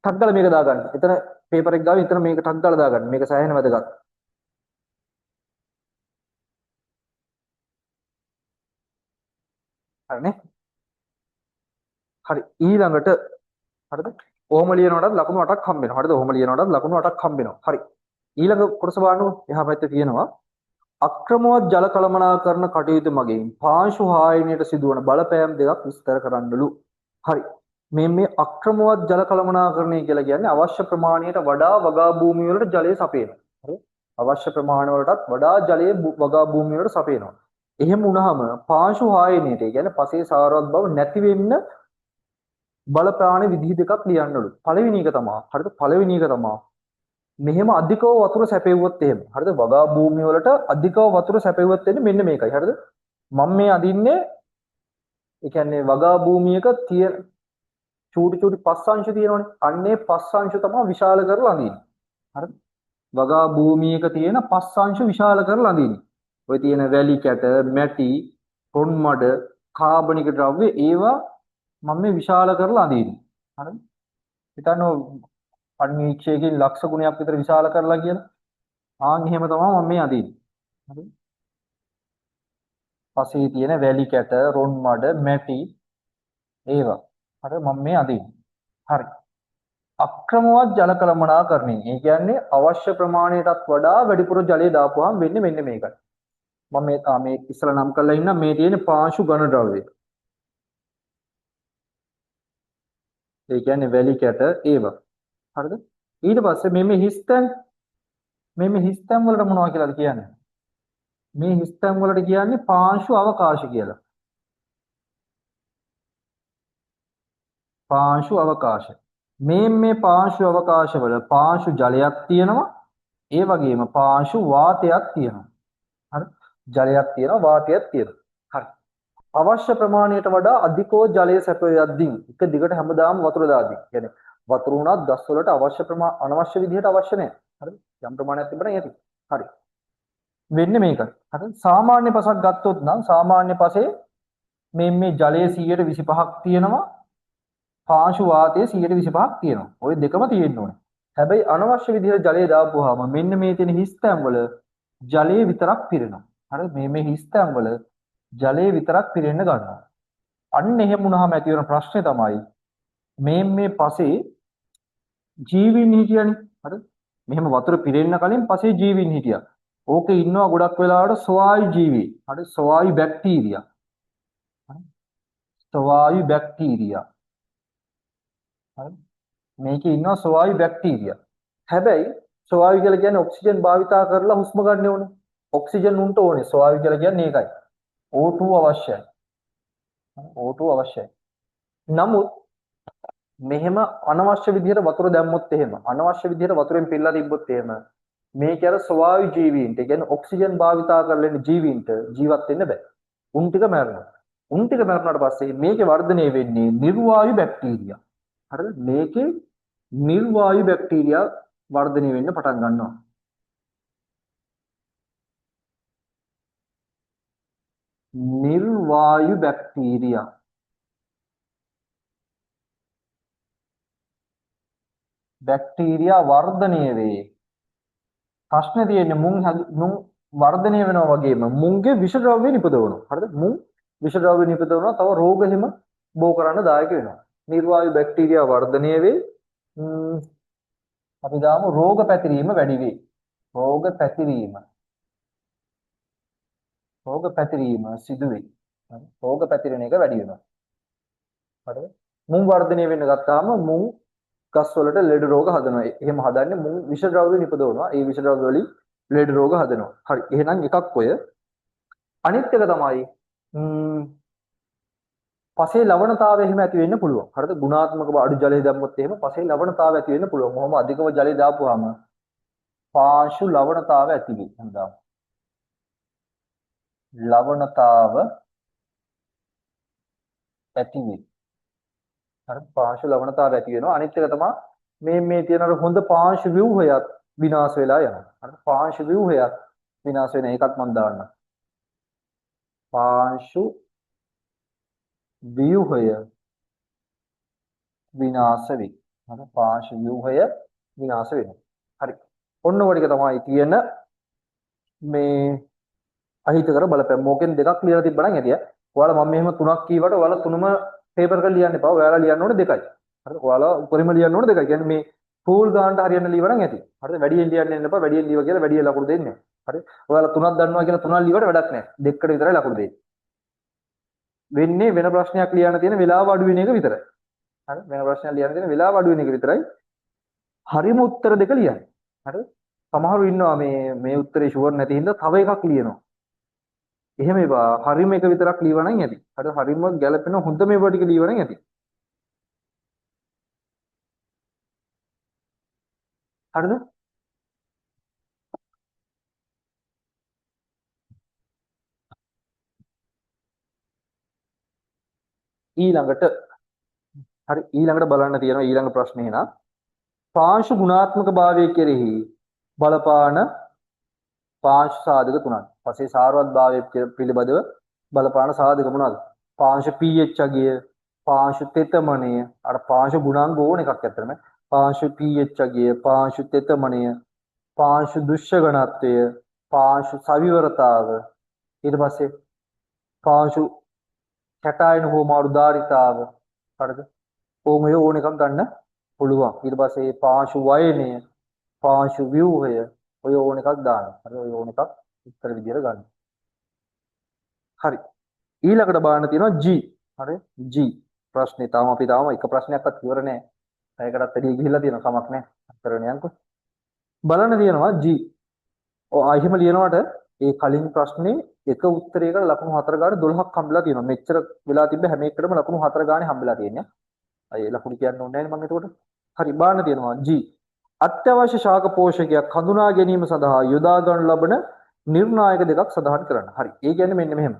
ටක් ගාලා මේක දාගන්න. එතන පේපර් එක ගාලා එතන මේක ටක් ගාලා දාගන්න. මේක සෑහෙන වැදගත්. හරිනේ. හරි ඊළඟට හරිද? ඔහොම ලියනකොටත් ලකුණු 8ක් හම්බ වෙනවා. හරිද? ඔහොම ලියනකොටත් ලකුණු 8ක් හම්බ වෙනවා. හරි. ඊළඟ කොටස බලන්න එහා පැත්තේ තියෙනවා අක්‍රමවත් ජල කළමනාකරණ කටයුතු මගින් පාංශු හායනයට සිදුවන බලපෑම් දෙකක් විස්තර කරන්නලු. හරි. මේ අක්‍රමවත් ජල කළමනාකරණය කියලා කියන්නේ අවශ්‍ය ප්‍රමාණයට වඩා වගා භූමිය වලට ජලය සපයනවා. හරි. අවශ්‍ය ප්‍රමාණ වලටත් වඩා ජලය වගා භූමිය වලට සපයනවා. එහෙම වුණාම පාංශු හායනයට කියන්නේ පසේ සාරවත් බව නැති වෙන්න බලපාන විදිහ දෙකක් ලියන්නලු. පළවෙනි එක තමයි. හරිද? පළවෙනි එක තමයි මෙහෙම අධිකව වතුර සැපෙව්වොත් එහෙම. හරිද? වගා භූමිය වලට අධිකව වතුර සැපෙව්වොත් වෙන්නේ මෙන්න මේකයි. හරිද? මම මේ අදින්නේ ඒ කියන්නේ වගා භූමියක තියෙන චූටි පස් අංශ තියෙනවනේ. අන්නේ පස් අංශ තමයි විශාල කරලා අඳින්නේ. හරිද? වගා භූමියක තියෙන පස් අංශ විශාල කරලා අඳින්නේ. ඔය තියෙන වැලි කැට, මැටි, පොන් මඩ, කාබනික ද්‍රව්‍ය ඒවා මම මේ විශාල කරලා අඳින්නේ. හරිද? හිතන්න පරිණීක්ෂයකින් ලක්ෂ ගුණයක් විතර විශාල කරලා කියලා. ආන් එහෙම තමයි මම මේ අදින්නේ. හරිද? පස්සේ තියෙන වැලි කැට, රොන් මඩ, මැටි ඒවා. හරිද? මම මේ අදින්නේ. හරි. අක්‍රමවත් ජල කළමනාකරණය. ඒ කියන්නේ අවශ්‍ය ප්‍රමාණයටත් වඩා වැඩිපුර ජලය දාපුවාම වෙන්නේ මෙන්න මේකයි. මම මේ ඉස්සලා නම් කරලා ඉන්න මේ තියෙන පාංශු ඝන ද්‍රව්‍ය. ඒ කියන්නේ වැලි කැට ඒවා. හරිද? ඊට පස්සේ මේ හිස්තැන් වලට මොනවා කියලාද කියන්නේ? මේ හිස්තැන් වලට කියන්නේ පාංශු අවකාශ කියලා. පාංශු අවකාශ. මේ පාංශු අවකාශ වල පාංශු ජලයක් තියෙනවා. ඒ වගේම පාංශු වාතයක් තියෙනවා. හරි? ජලයක් තියෙනවා වාතයක් තියෙනවා. හරි. අවශ්‍ය ප්‍රමාණයට වඩා අධිකව ජලය සැපයද්දී එක දිගට හැමදාම වතුර දාද්දී. කියන්නේ වතුර උනත් ගස් වලට අනවශ්‍ය විදිහට අවශ්‍ය නැහැ. හරිද? යම් ප්‍රමාණයක් තිබුණා යටි. හරි. වෙන්නේ මේකයි. හරිද? සාමාන්‍ය පසක් ගත්තොත් නම් සාමාන්‍ය පසේ මේ ජලයේ 125ක් තියෙනවා. පාංශු වාතයේ 125ක් තියෙනවා. ওই දෙකම තියෙන්න ඕනේ. හැබැයි අනවශ්‍ය විදිහට ජලය දාපුවාම මෙන්න මේ තියෙන හිස්තැන් වල ජලය විතරක් පිරෙනවා. හරිද? මේ හිස්තැන් වල ජලය විතරක් පිරෙන්න ගන්නවා. අන්න එහෙම වුණාම ඇති වෙන ප්‍රශ්නේ තමයි මේ පසේ ජීවීන් හිටියනේ. හරිද? මෙහෙම වතුර පිරෙන්න කලින් පසේ ජීවීන් හිටියා. ඕකේ ඉන්නවා ගොඩක් වෙලාවට ස්වවායු ජීවී. හරි? ස්වවායු බැක්ටීරියා. හරි? ස්වවායු බැක්ටීරියා. හරි? මේකේ ඉන්නවා ස්වවායු බැක්ටීරියා. හැබැයි ස්වවායු කියලා කියන්නේ ඔක්සිජන් භාවිතා කරලා හුස්ම ගන්න ඕනේ. ඔක්සිජන් උන්ට ඕනේ. ස්වවායු කියලා කියන්නේ ඒකයි. O2 අවශ්‍යයි. O2 අවශ්‍යයි. නමුත් මෙහෙම අනවශ්‍ය විදිහට වතුර දැම්මොත් එහෙම අනවශ්‍ය විදිහට වතුරෙන් පිරලා තිබ්බොත් එහෙම මේක අර ස්වවායු ජීවීන්ට කියන්නේ ඔක්සිජන් භාවිතා කරලා ඉන්න ජීවීන්ට ජීවත් වෙන්න බෑ. උන් ටික මැරෙනවා. උන් ටික මැරුණාට පස්සේ මේකේ වර්ධනය වෙන්නේ නිර්වායු බැක්ටීරියා. හරිද? මේකේ නිර්වායු බැක්ටීරියා වර්ධනය වෙන්න පටන් ගන්නවා. නිර්වායු බැක්ටීරියා වර්ධනය වේ. ප්‍රශ්නේ තියෙන්නේ මුං වර්ධනය වෙනවා වගේම මුංගේ විෂ ද්‍රව්‍ය නිපදවනවා. හරිද? මුං විෂ ද්‍රව්‍ය නිපදවනවා තව රෝග හිම බෝ කරන්න දායක වෙනවා. නිර්වායු බැක්ටීරියා වර්ධනය වේ. අපි දාමු රෝග පැතිරීම වැඩි වේ. රෝග පැතිරීම සිදු වේ. රෝග පැතිරෙන එක වැඩි වෙනවා. හරිද? මුං වර්ධනය වෙන්න ගත්තාම මුං ගස් වලට ලෙඩ රෝග හදනවා. එහෙම හදන්නේ මුං විෂ ද්‍රව්‍ය නිපදවනවා. ඒ විෂ ද්‍රව්‍ය වලින් ලෙඩ රෝග හදනවා. හරි. එහෙනම් එකක් ඔය. අනිත් එක තමයි පසේ ලවණතාවය එහෙම ඇති වෙන්න පුළුවන්. හරිද? ගුණාත්මක අඩු ජලය දැම්මොත් එහෙම පසේ ලවණතාවය ඇති වෙන්න පුළුවන්. මොහොම අධිකව ජලය දාපුවාම පාංශු ලවණතාවය ඇති වෙයි. හඳාම. ලවණතාව ඇති වෙයි. හරි? පාංශු ලවණතාවය ඇති වෙනවා. අනිත් එක තමයි මේ තියෙන අර හොඳ පාංශු ව්‍යුහයත් විනාශ වෙලා යනවා. හරි? පාංශු ව්‍යුහයත් විනාශ වෙන එකත් මම දාන්නම්. පාංශු ව්‍යුහය විනාශ වේ. හරි? පාංශු ව්‍යුහය විනාශ වෙනවා. හරි. ඔන්න ඔය ටික තමයි තියෙන මේ අහිතකර බලපෑම්. මොකෙන් දෙකක් ලියලා තිබ්බනම් ඇතිය. ඔයාලා මම මෙහෙම තුනක් කීවට ඔයාලා තුනම පේපර් එකක ලියන්න එපා. ඔයාලා ලියන්න ඕනේ දෙකයි. හරිද? ඔයාලා උපරිම ලියන්න ඕනේ දෙකයි. කියන්නේ මේ ෆූල් ගානට හරියන්න ලියව නම් ඇති. හරිද? වැඩියෙන් ලියන්න එන්න එපා. වැඩියෙන් ලියව කියලා වැඩියෙන් ලකුණු දෙන්නේ නැහැ. හරි? ඔයාලා තුනක් දන්නවා කියලා තුනක් ලියවට වැඩක් නැහැ. දෙකකට විතරයි ලකුණු දෙන්නේ. වෙන්නේ වෙන ප්‍රශ්නයක් ලියන්න තියෙන වෙලාව අඩු වෙන එක විතරයි. හරි? වෙන ප්‍රශ්නයක් ලියන්න තියෙන වෙලාව අඩු වෙන එක විතරයි. හරිම උත්තර දෙක ලියන්න. හරිද? සමහරු ඉන්නවා මේ උත්තරේ ෂුවර් නැති හින්දා තව එකක් ලියනවා. එහෙම ඒවා හරිම එක විතරක් ලියවනම් ඇති. හරිද? හරිම ගැළපෙන හොඳ මේවා ටික ලියවනම් ඇති. හරිද? ඊළඟට හරි ඊළඟට බලන්න තියෙනවා ඊළඟ ප්‍රශ්නේ නා පාංශු ගුණාත්මක භාවය කෙරෙහි බලපාන පාංශු සාධක තුනක්. පස්සේ සාරවත් භාවය පිළිබඳව බලපාන සාධක මොනවාද? පාංශු pH අගය, පාංශු තෙතමනය, අර පාංශු ගුණාංග ඕන එකක් ඇත්තටම. පාංශු pH අගය, පාංශු තෙතමනය, පාංශු දුෂ්‍ය ගණත්වය, පාංශු සවිවරතාව, ඊට පස්සේ පාංශු කැටායන හෝ මාරු ධාරිතාව. හරිද? ඕම ඔය ඕන එකක් ගන්න පුළුවන්. ඊට පස්සේ පාංශු වයනය, පාංශු ව්‍යුහය ඔය ඕන එකක් දාන්න. හරි ඔය ඕන එකක් උත්තර විදියට ගන්න. හරි. ඊළඟට බලන්න තියෙනවා G. හරි G ප්‍රශ්නේ තාම අපි තාම එක ප්‍රශ්නයක්වත් ඉවර නෑ. ඒකටත් වැඩි ගිහිල්ලා තියෙන කමක් නෑ. අත්තරගෙන යන්කෝ. බලන්න තියෙනවා G. ඔය එහෙම ලියනකොට ඒ කලින් ප්‍රශ්නේ එක උත්තරයකට ලකුණු 4 ගානේ 12ක් හම්බෙලා තියෙනවා. මෙච්චර වෙලා තිබ්බ හැම එකටම ලකුණු 4 ගානේ හම්බෙලා තියෙනවා. අය ලකුණු කියන්න ඕනේ නැහැ නේ මම එතකොට. හරි බලන්න තියෙනවා G. අත්‍යවශ්‍ය ශාක පෝෂකයක් හඳුනා ගැනීම සඳහා යොදා ගන්න ලබන නිර්ණායක දෙකක් සඳහන් කරන්න. හරි. ඒ කියන්නේ මෙන්න මෙහෙම.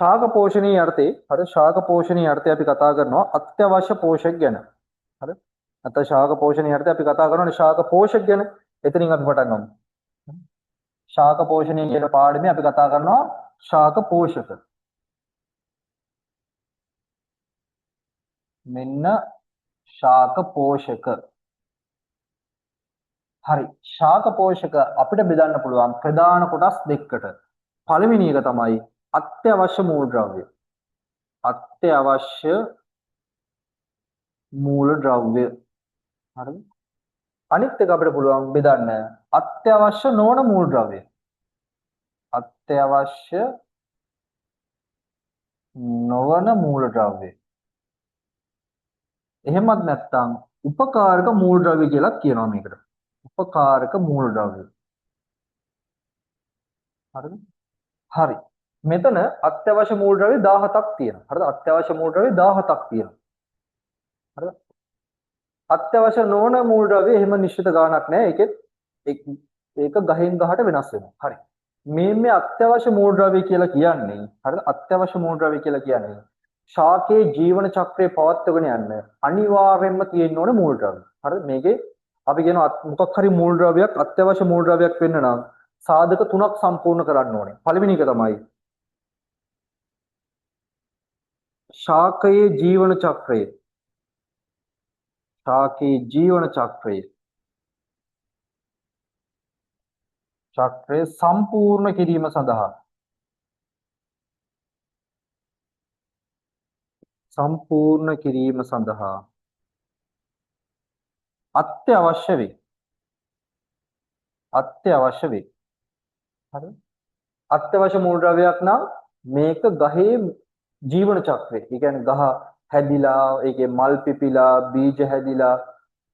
ශාක පෝෂණීය අර්ථේ හරි ශාක පෝෂණීය අර්ථය අපි කතා කරනවා අත්‍යවශ්‍ය පෝෂක ගැන. හරි. නැත්නම් ශාක පෝෂණීය අර්ථය අපි කතා කරනවානේ ශාක පෝෂක ගැන. එතනින් අපි පටන් ගමු. ශාක පෝෂණය කියන පාඩමේ අපි කතා කරනවා ශාක පෝෂක. මෙන්න ශාක පෝෂක. හරි. ශාක පෝෂක අපිට බෙදන්න පුළුවන් ප්‍රධාන කොටස් දෙකකට. පළවෙනි එක තමයි අත්‍යවශ්‍ය මූලද්‍රව්‍ය. අත්‍යවශ්‍ය මූලද්‍රව්‍ය. හරිද? අනිත් එක අපිට පුළුවන් බෙදන්න අත්‍යවශ්‍ය නොවන මූලද්‍රව්‍ය. අත්‍යවශ්‍ය නොවන මූලද්‍රව්‍ය. එහෙමත් නැත්නම් උපකාරක මූලද්‍රව්‍ය කියලා කියනවා මේකට. උපකාරක මූලද්‍රව්‍ය. හරිද? හරි. මෙතන අත්‍යවශ්‍ය මූලද්‍රව්‍ය 17ක් තියෙනවා. හරිද? අත්‍යවශ්‍ය මූලද්‍රව්‍ය 17ක් තියෙනවා. හරිද? අත්‍යවශ්‍ය නොවන මූලද්‍රව්‍ය එහෙම නිශ්චිත ගාණක් නැහැ. ඒක ගහෙන් ගහට වෙනස් වෙනවා. හරි. මේ අත්‍යවශ්‍ය මූලද්‍රව්‍ය කියලා කියන්නේ හරිද? අත්‍යවශ්‍ය මූලද්‍රව්‍ය කියලා කියන්නේ ශාකයේ ජීවන චක්‍රය පවත්වාගෙන යන්න අනිවාර්යයෙන්ම තියෙන්න ඕන මූලද්‍රව්‍ය. හරිද? මේකේ අපි කියන මොකක් හරි මූලද්‍රව්‍යයක් අත්‍යවශ්‍ය මූලද්‍රව්‍යයක් වෙන්න නම් සාධක තුනක් සම්පූර්ණ කරන්න ඕනේ. පළවෙනි එක තමයි ශාකයේ ජීවන චක්‍රය. ශාකයේ ජීවන චක්‍රය සම්පූර්ණ කිරීම සඳහා අත්‍යවශ්‍ය වේ. හරි. අත්‍යවශ්‍ය මූලද්‍රව්‍යයක් නම් මේක ගහේ ජීවන චක්‍රය. ඒ කියන්නේ ගහ හැදිලා, ඒකේ මල් පිපිලා, බීජ හැදිලා,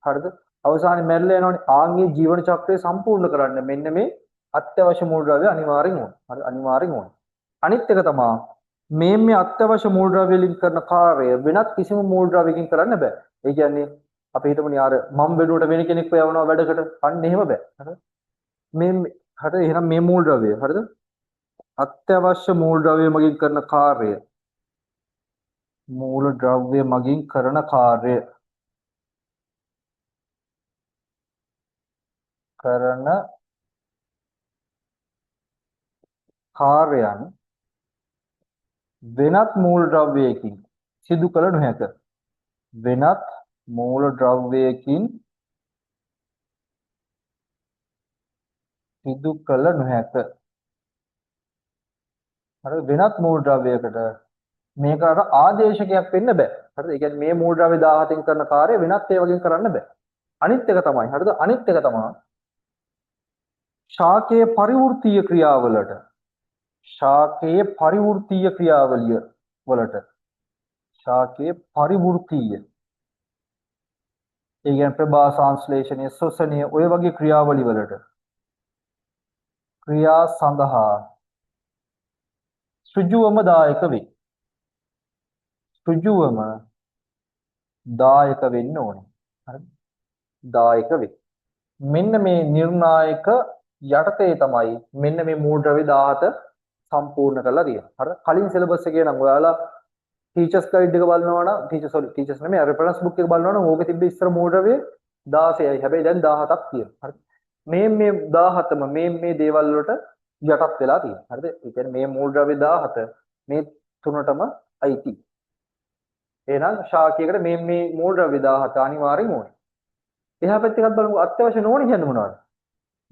හරිද? අවසානයේ මැරිලා යනවනේ. ආන්ගේ ජීවන චක්‍රය සම්පූර්ණ කරන්න මෙන්න මේ අත්‍යවශ්‍ය මූලද්‍රව්‍ය අනිවාර්යෙන් ඕන. හරි අනිවාර්යෙන් ඕන. අනිත් එක තමයි මේ අත්‍යවශ්‍ය මූලද්‍රව්‍ය වලින් කරන කාර්යය වෙනත් කිසිම මූලද්‍රව්‍යකින් කරන්න බෑ. ඒ කියන්නේ අපි හිතමුනේ අර මම් බෙඩුවට වෙන කෙනෙක් යවනවා වැඩකට. අන්න එහෙම බෑ. හරිද? මේ හරිද? එහෙනම් මේ මූලද්‍රව්‍ය හරිද? අත්‍යවශ්‍ය මූලද්‍රව්‍ය මගින් කරන කාර්යය කාර්යයන් වෙනත් මූලද්‍රව්‍යයකින් සිදු කළ නොහැක. වෙනත් මූලද්‍රව්‍යයකින් සිදු කළ නොහැක. හරි වෙනත් මූලද්‍රව්‍යයකට මේකට ආදේශකයක් වෙන්න බෑ. හරිද? ඒ කියන්නේ මේ මූලද්‍රව්‍ය 17න් කරන කාර්යය වෙනත් ඒ වගේන් කරන්න බෑ. අනිත් එක තමයි හරිද? අනිත් එක තමයි ශාකයේ පරිවෘත්තීය ක්‍රියාවලට ශාකයේ පරිවෘත්තීය ක්‍රියාවලිය වලට ශාකයේ පරිවෘත්තීය ඒ කියන්නේ ප්‍රභා සංශ්ලේෂණය ශ්වසනය ඔය වගේ ක්‍රියාවලි වලට ක්‍රියා සඳහා සෘජුවම දායක වේ. සෘජුවම දායක වෙන්න ඕනේ. හරිද? දායක වේ. මෙන්න මේ නිර්ණායක යටතේ තමයි මෙන්න මේ මූලද්‍රව්‍ය 17 සම්පූර්ණ කරලා තියෙන්නේ. හරිද? කලින් සිලබස් එකේ නම් ඔයාලා ටීචර්ස් ගයිඩ් එක බලනවා නම් ටීචර්ස් නෙමෙයි රෙෆරන්ස් බුක් එක බලනවා නම් ඕකේ තිබ්බ ඉස්සර මූලද්‍රව්‍ය 16යි. හැබැයි දැන් 17ක් තියෙනවා. හරිද? මේ 17ම මේ දේවල් වලට යටත් වෙලා තියෙනවා. හරිද? ඒ කියන්නේ මේ මූලද්‍රව්‍ය 17 මේ තුනටම අයිති. එහෙනම් ශාකයකට මේ මූලද්‍රව්‍ය 17 අනිවාර්යෙන් ඕනේ. එහා පැත්තේ එකක් බලමු අත්‍යවශ්‍ය නොවන කියන්නේ මොනවද?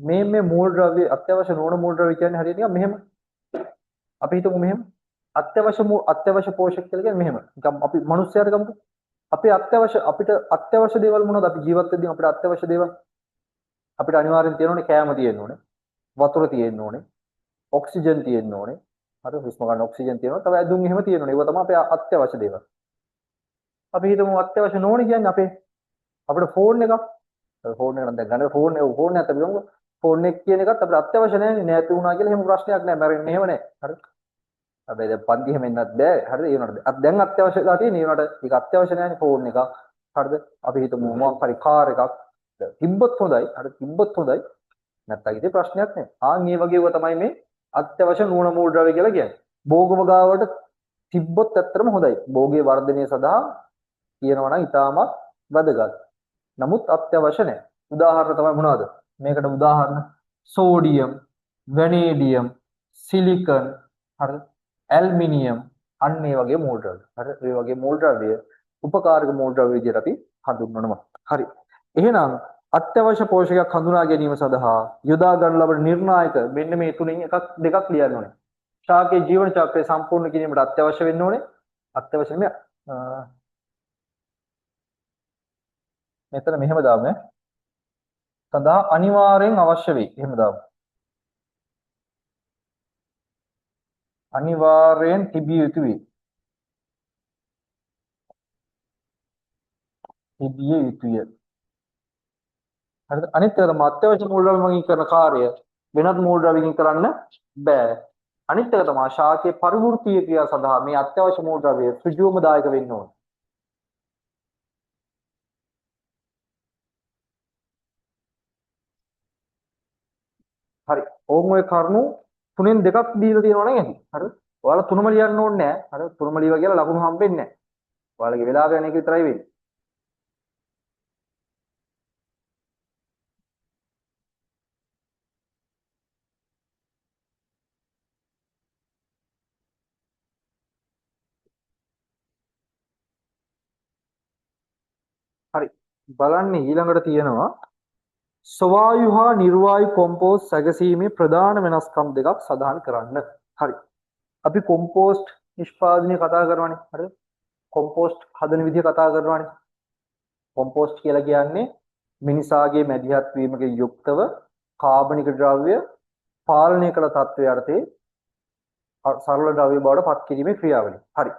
මේ මූලද්‍රව්‍ය අත්‍යවශ්‍ය නොවන මූලද්‍රව්‍ය කියන්නේ හරියට නිකන් මෙහෙම. අපි හිතමු මෙහෙම. අත්‍යවශ්‍ය පෝෂක කියලා කියන්නේ මෙහෙම. නිකන් අපි මිනිස්සුන්ට ගමුකෝ. අපිට අත්‍යවශ්‍ය දේවල් මොනවද? අපි ජීවත් වෙද්දී අපිට අත්‍යවශ්‍ය දේවල් අපිට අනිවාර්යෙන් තියෙනෝනේ කෑම තියෙන්න ඕනේ. වතුර තියෙන්න ඕනේ. ඔක්සිජන් තියෙන්න ඕනේ. හරි හුස්ම ගන්න ඔක්සිජන් තියෙනවා. තව ඇඳුම් එහෙම තියෙන්න ඕනේ. ඒවා තමයි අපේ අත්‍යවශ්‍ය දේවල්. අපි හිතමු අත්‍යවශ්‍ය නොවන කියන්නේ අපිට ෆෝන් එකක්. ෆෝන් එක නම් දැන් ගන්න ෆෝන් එක අපි ගමුකෝ. ෆෝන් එක කියන එකත් අපිට අත්‍යවශ්‍ය නැහැ නේ. නැති වුණා කියලා එහෙම ප්‍රශ්නයක් නැහැ. මැරෙන්නේ එහෙම නැහැ. හරි. හැබැයි දැන් පන්ති එහෙම එන්නත් බෑ. හරිද? ඒ වුණාට දැන් අත්‍යවශ්‍යලා තියෙන. ඒ වුණාට ඒක අත්‍යවශ්‍ය නැහැ නේ ෆෝන් එකක්. හරිද? අපි හිතමු මොකක් හරි කාර් එකක් තිබ්බොත් හොඳයි. හරි තිබ්බොත් හොඳයි. නැත්තම් ඉතින් ප්‍රශ්නයක් නැහැ. මේ වගේ ඒවා තමයි මේ අත්‍යවශ්‍ය නුවණ මූලද්‍රව්‍ය කියලා කියන්නේ. භෝගම ගාවට තිබ්බොත් ඇත්තටම හොඳයි. භෝගයේ වර්ධනය සඳහා කියනවා නම් ඉතාමත් වැදගත්. නමුත් අත්‍යවශ්‍ය නැහැ. උදාහරණ තමයි මොනවද? මේකට උදාහරණ සෝඩියම්, වැනේඩියම්, සිලිකන්, හරිද? ඇල්මිනියම් අන්න ඒ වගේ මූලද්‍රව්‍ය. හරි? ඒ වගේ මූලද්‍රව්‍ය උපකාරක මූලද්‍රව්‍ය විදිහට අපි හඳුන්වනවා. හරි. එහෙනම් අත්‍යවශ්‍ය පෝෂකයක් හඳුනා ගැනීම සඳහා යොදා ගන්න ලබන නිර්ණායක මෙන්න මේ තුنين දෙකක් ලියන්න ඕනේ. ශාකයේ ජීවන චක්‍රය සම්පූර්ණ කිරීමට අත්‍යවශ්‍ය වෙන්න ඕනේ. අත්‍යවශ්‍ය නෙමෙයි. මෙතන මෙහෙම දාමු ඈ. සඳහා අනිවාර්යෙන් අවශ්‍ය වෙයි. එහෙම දාමු. අනිවාර්යෙන් තිබිය යුතුයි. තිබිය යුතුය. හරිද? අනිත් එක තමයි අත්‍යවශ්‍ය මූලද්‍රව්‍ය වලින් කරන කාර්ය වෙනත් මූලද්‍රව්‍යකින් කරන්න බෑ. අනිත් එක තමයි ශාකයේ පරිවෘත්තීය ක්‍රියා සඳහා මේ අත්‍යවශ්‍ය මූලද්‍රව්‍ය ඍජුවම දායක වෙන්න ඕනේ. හරි. ඕම් ඔය කරුණු තුනෙන් දෙකක් දීලා තියෙනවා නේද? හරිද? ඔයාලා තුනම ලියන්න ඕනේ නැහැ. හරිද? තුනම ලියවා කියලා ලකුණු හම්බෙන්නේ නැහැ. ඔයාලගේ වෙලාව යන එක විතරයි වෙන්නේ. හරි. බලන්න ඊළඟට තියෙනවා ස්වායු හා නිර්වායු කොම්පෝස්ට් සැකසීමේ ප්‍රධාන වෙනස්කම් දෙකක් සඳහන් කරන්න. හරි. අපි කොම්පෝස්ට් නිෂ්පාදනය කතා කරනවානේ. හරිද? කොම්පෝස්ට් හදන විදිය කතා කරනවානේ. කොම්පෝස්ට් කියලා කියන්නේ මිනිසාගේ මැදිහත් වීමකින් යුක්තව කාබනික ද්‍රව්‍ය පාලනය කළ තත්ත්වයේ අර්ථයේ සරල ද්‍රව්‍ය බවට පත් කිරීමේ ක්‍රියාවලිය. හරි.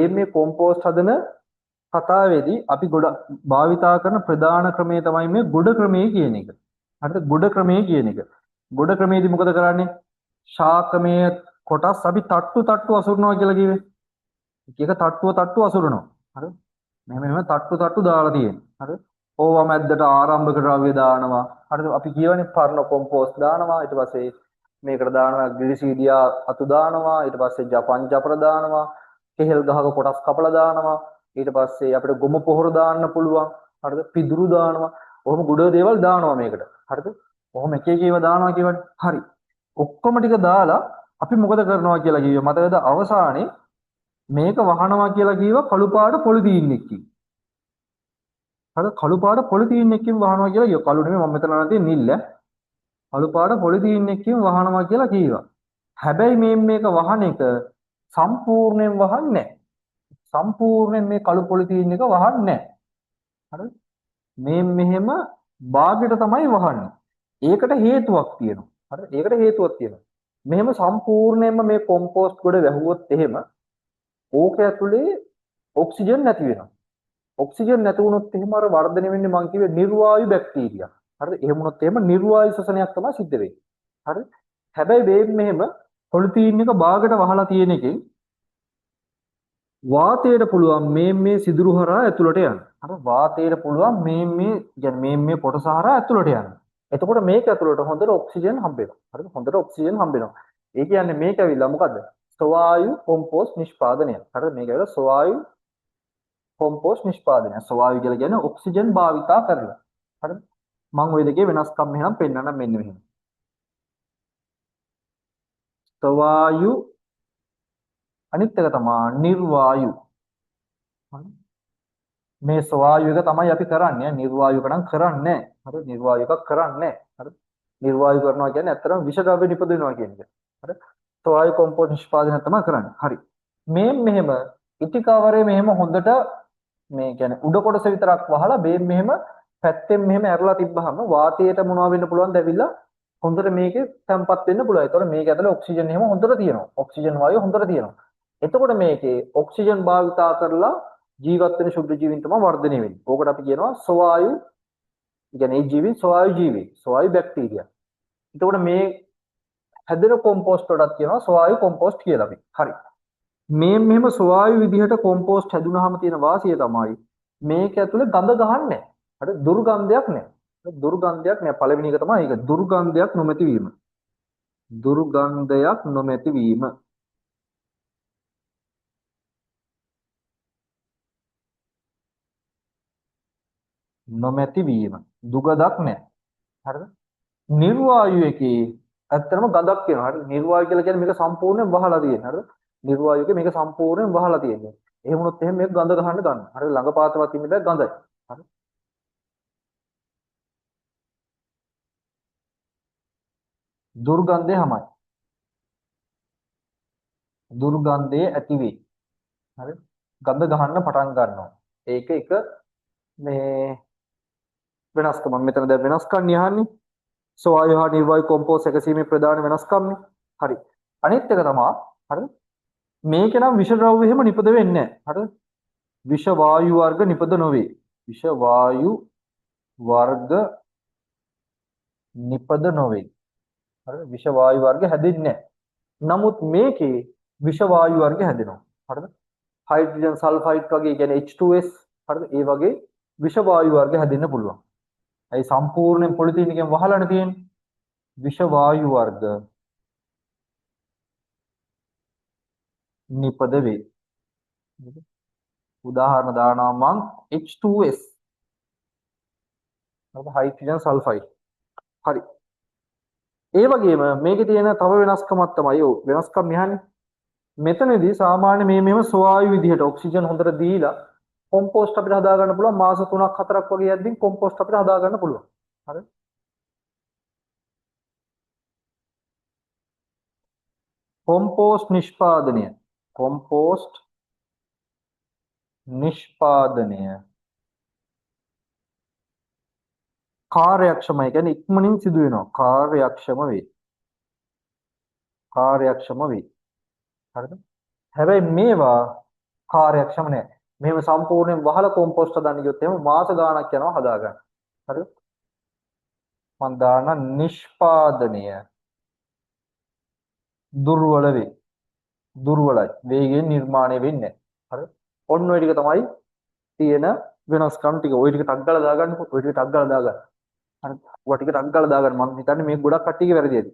මේ කොම්පෝස්ට් හදන කතාවේදී අපි ගොඩක් භාවිතා කරන ප්‍රධාන ක්‍රමය තමයි මේ ගොඩ ක්‍රමය කියන එක. හරිද? ගොඩ ක්‍රමය කියන එක. ගොඩ ක්‍රමයේදී මොකද කරන්නේ? ශාකමය කොටස් අපි තට්ටු අසුරනවා කියලා කිව්වේ. එක තට්ටුව අසුරනවා. හරිද? මෙහෙම තට්ටු දාලා තියෙනවා. හරිද? ඕවා මැද්දට ආරම්භක ද්‍රව්‍ය දානවා. හරිද? අපි කියවනේ පර්ණ කොම්පෝස්ට් දානවා. ඊට පස්සේ මේකට දානවා ග්ලිසීඩියා අතු දානවා. ඊට පස්සේ ජපන් ජපර දානවා. කෙහෙල් ගහක කොටස් කපලා දානවා. ඊට පස්සේ අපිට ගොම පොහොර දාන්න පුළුවන්. හරිද? පිදුරු දානවා. ඔහොම ගොඩ දේවල් දානවා මේකට. හරිද? ඔහොම එක එක ඒවා දානවා කියවනේ. හරි. ඔක්කොම ටික දාලා අපි මොකද කරනවා කියලා කිව්වේ මතකද? අවසානයේ මේක වහනවා කියලා කිව්වා කළු පාට පොලිතීන් එකකින්. හරිද? කළු පාට පොලිතීන් එකකින් වහනවා කියලා කිව්වා. කළු නෙමෙයි මම මෙතන අරන් තියෙන්නේ නිල්ල. කළු පාට පොලිතීන් එකකින් වහනවා කියලා කිව්වා. හැබැයි මේක වහන එක සම්පූර්ණයෙන් වහන්නේ නැහැ. සම්පූර්ණයෙන් මේ කළු පොලිතීන් එක වහන්නේ නැහැ. හරිද? මේ මෙහෙම භාගයට තමයි වහන්නේ. ඒකට හේතුවක් තියෙනවා. හරිද? ඒකට හේතුවක් තියෙනවා. මෙහෙම සම්පූර්ණයෙන්ම මේ කොම්පෝස්ට් ගොඩ වැහුවොත් එහෙම ඕක ඇතුලේ ඔක්සිජන් නැති වෙනවා. ඔක්සිජන් නැති වුණොත් එහෙම අර වර්ධනය වෙන්නේ මං කිව්වේ නිර්වායු බැක්ටීරියා. හරිද? එහෙම වුණොත් එහෙම නිර්වායු ශ්වසනයක් තමයි සිද්ධ වෙන්නේ. හරිද? හැබැයි මේ මෙහෙම පොලිතීන් එක භාගයට වහලා තියෙන එකෙන් වාතයට පුළුවන් මේ සිදුරු හරහා ඇතුළට යන්න. හරි වාතයට පුළුවන් මේ කොටස හරහා ඇතුළට යන්න. එතකොට මේක ඇතුළට හොඳට ඔක්සිජන් හම්බ වෙනවා. හරිද? හොඳට ඔක්සිජන් හම්බ වෙනවා. ඒ කියන්නේ මේක ඇවිල්ලා මොකද්ද? ස්වවායු කොම්පෝස්ට් නිෂ්පාදනය. හරිද? මේක ඇවිල්ලා ස්වවායු කොම්පෝස්ට් නිෂ්පාදනය. ස්වවායු කියලා කියන්නේ ඔක්සිජන් භාවිතා කරලා. හරිද? මම ওই දෙකේ වෙනස්කම් මෙහෙම පෙන්නන්නම් මෙන්න මෙහෙම. ස්වවායු අනිත් එක තමයි නිර්වායු. මේ ස්වවායු එක තමයි අපි කරන්නේ. නිර්වායු එකනම් කරන්නේ නැහැ. හරි නිර්වායු එකක් කරන්නේ නැහැ. හරි නිර්වායු කරනවා කියන්නේ ඇත්තටම විෂද්‍රව්‍ය නිපදවනවා කියන එක. හරි ස්වවායු කොම්පෝස්ට් නිෂ්පාදනය තමයි කරන්නේ. හරි මේ මෙහෙම ඉටිකාවරේ මෙහෙම හොඳට මේ කියන්නේ උඩ කොටස විතරක් වහලා මේ මෙහෙම පැත්තෙන් මෙහෙම ඇරලා තිබ්බහම වාතයට මොනවා වෙන්න පුළුවන්ද ඇවිල්ලා හොඳට මේකේ තැම්පත් වෙන්න පුළුවන්. ඒතකොට මේක ඇතුලේ ඔක්සිජන් එහෙම හොඳට තියෙනවා. ඔක්සිජන් වායුව හොඳට තියෙනවා. එතකොට මේකේ ඔක්සිජන් භාවිතා කරලා ජීවත් වෙන ශුද්ධ ජීවීන් තමයි වර්ධනය වෙන්නේ. ඕකට අපි කියනවා ස්වවායු. කියන්නේ ඒ ජීවීන් ස්වවායු ජීවී, ස්වවායු බැක්ටීරියා. එතකොට මේ හැදෙන කොම්පෝස්ට් වලට කියනවා ස්වවායු කොම්පෝස්ට් කියලා අපි. හරි. මේ මෙහෙම ස්වවායු විදිහට කොම්පෝස්ට් හැදුනහම තියෙන වාසිය තමයි මේක ඇතුලේ ගඳ ගහන්නේ නැහැ. හරි දුර්ගන්ධයක් නැහැ. දුර්ගන්ධයක් නැහැ. පළවෙනි එක තමයි ඒක. දුර්ගන්ධයක් නොමැති වීම. දුර්ගන්ධයක් නොමැති වීම. නොමැති වීම. දුගඳක් නැහැ. හරිද? නිර්වායු එකේ ඇත්තටම ගඳක් වෙනවා. හරි නිර්වායු කියලා කියන්නේ මේක සම්පූර්ණයෙන් වහලා තියෙන. හරිද? නිර්වායු එකේ මේක සම්පූර්ණයෙන් වහලා තියෙන්නේ. එහෙම වුණොත් එහෙම මේක ගඳ ගන්න ගන්න. හරි ළඟපාතවත් ඉන්න බෑ ගඳයි. හරි දුර්ගන්ධය හැමයි. දුර්ගන්ධය ඇති වෙයි. හරි ගඳ ගහන්න පටන් ගන්නවා. ඒක එක මේ වෙනස්කම. මෙතන දැන් වෙනස්කම් යහන්නේ. ස්වවායු හා නිර්වායු කොම්පෝස්ට් එකසීමේ ප්‍රධාන වෙනස්කම්නේ. හරි. අනිත් එක තමයි හරිද? මේක නම් විෂ ද්‍රව්‍ය එහෙම නිපද වෙන්නේ නැහැ. හරිද? විෂ වායු වර්ග නිපද නොවේ. විෂ වායු වර්ග නිපද නොවේ. හරිද? විෂ වායු වර්ග හැදෙන්නේ නැහැ. නමුත් මේකේ විෂ වායු වර්ග හැදෙනවා. හරිද? හයිඩ්‍රජන් සල්ෆයිඩ් වගේ කියන්නේ H2S හරිද? ඒ වගේ විෂ වායු වර්ග හැදෙන්න පුළුවන්. ඒ සම්පූර්ණයෙන් පොලිතීන් එකෙන් වහලානේ තියෙන්නේ. විෂ වායු වර්ග නිපද වේ. උදාහරණ දානවා මං H2S. හරිද? Hydrogen sulphide. හරි. ඒ වගේම මේකේ තියෙන තව වෙනස්කමක් තමයි වෙනස්කම් යහන්නේ. මෙතනදී සාමාන්‍ය මෙහෙම ස්වවායු විදිහට ඔක්සිජන් හොඳට දීලා කොම්පෝස්ට් අපිට හදා ගන්න පුළුවන් මාස 3ක් 4ක් වගේ යද්දී කොම්පෝස්ට් අපිට හදා ගන්න පුළුවන්. හරිද? කොම්පෝස්ට් නිෂ්පාදනය. කොම්පෝස්ට් නිෂ්පාදනය කාර්යක්ෂමයි. කියන්නේ ඉක්මනින් සිදු වෙනවා. කාර්යක්ෂම වේ. කාර්යක්ෂම වේ. හරිද? හැබැයි මේවා කාර්යක්ෂම නැහැ. මෙහෙම සම්පූර්ණයෙන් වහලා කොම්පෝස්ට් හදන්න ගියොත් එහෙම මාස ගාණක් යනවා හදාගන්න. හරිද? මම දාන නිෂ්පාදනය දුර්වල වේ. දුර්වලයි. වේගයෙන් නිර්මාණය වෙන්නේ නැහැ. හරිද? ඔන්න ඔය ටික තමයි තියෙන වෙනස්කම් ටික. ඔය ටික ටක් ගාලා දාගන්නකො. ඔය ටික ටක් ගාලා දාගන්න. හරිද? ඔය ටික ටක් ගාලා දාගන්න. මම හිතන්නේ මේක ගොඩක් කට්ටියගේ වැරදි ඇති.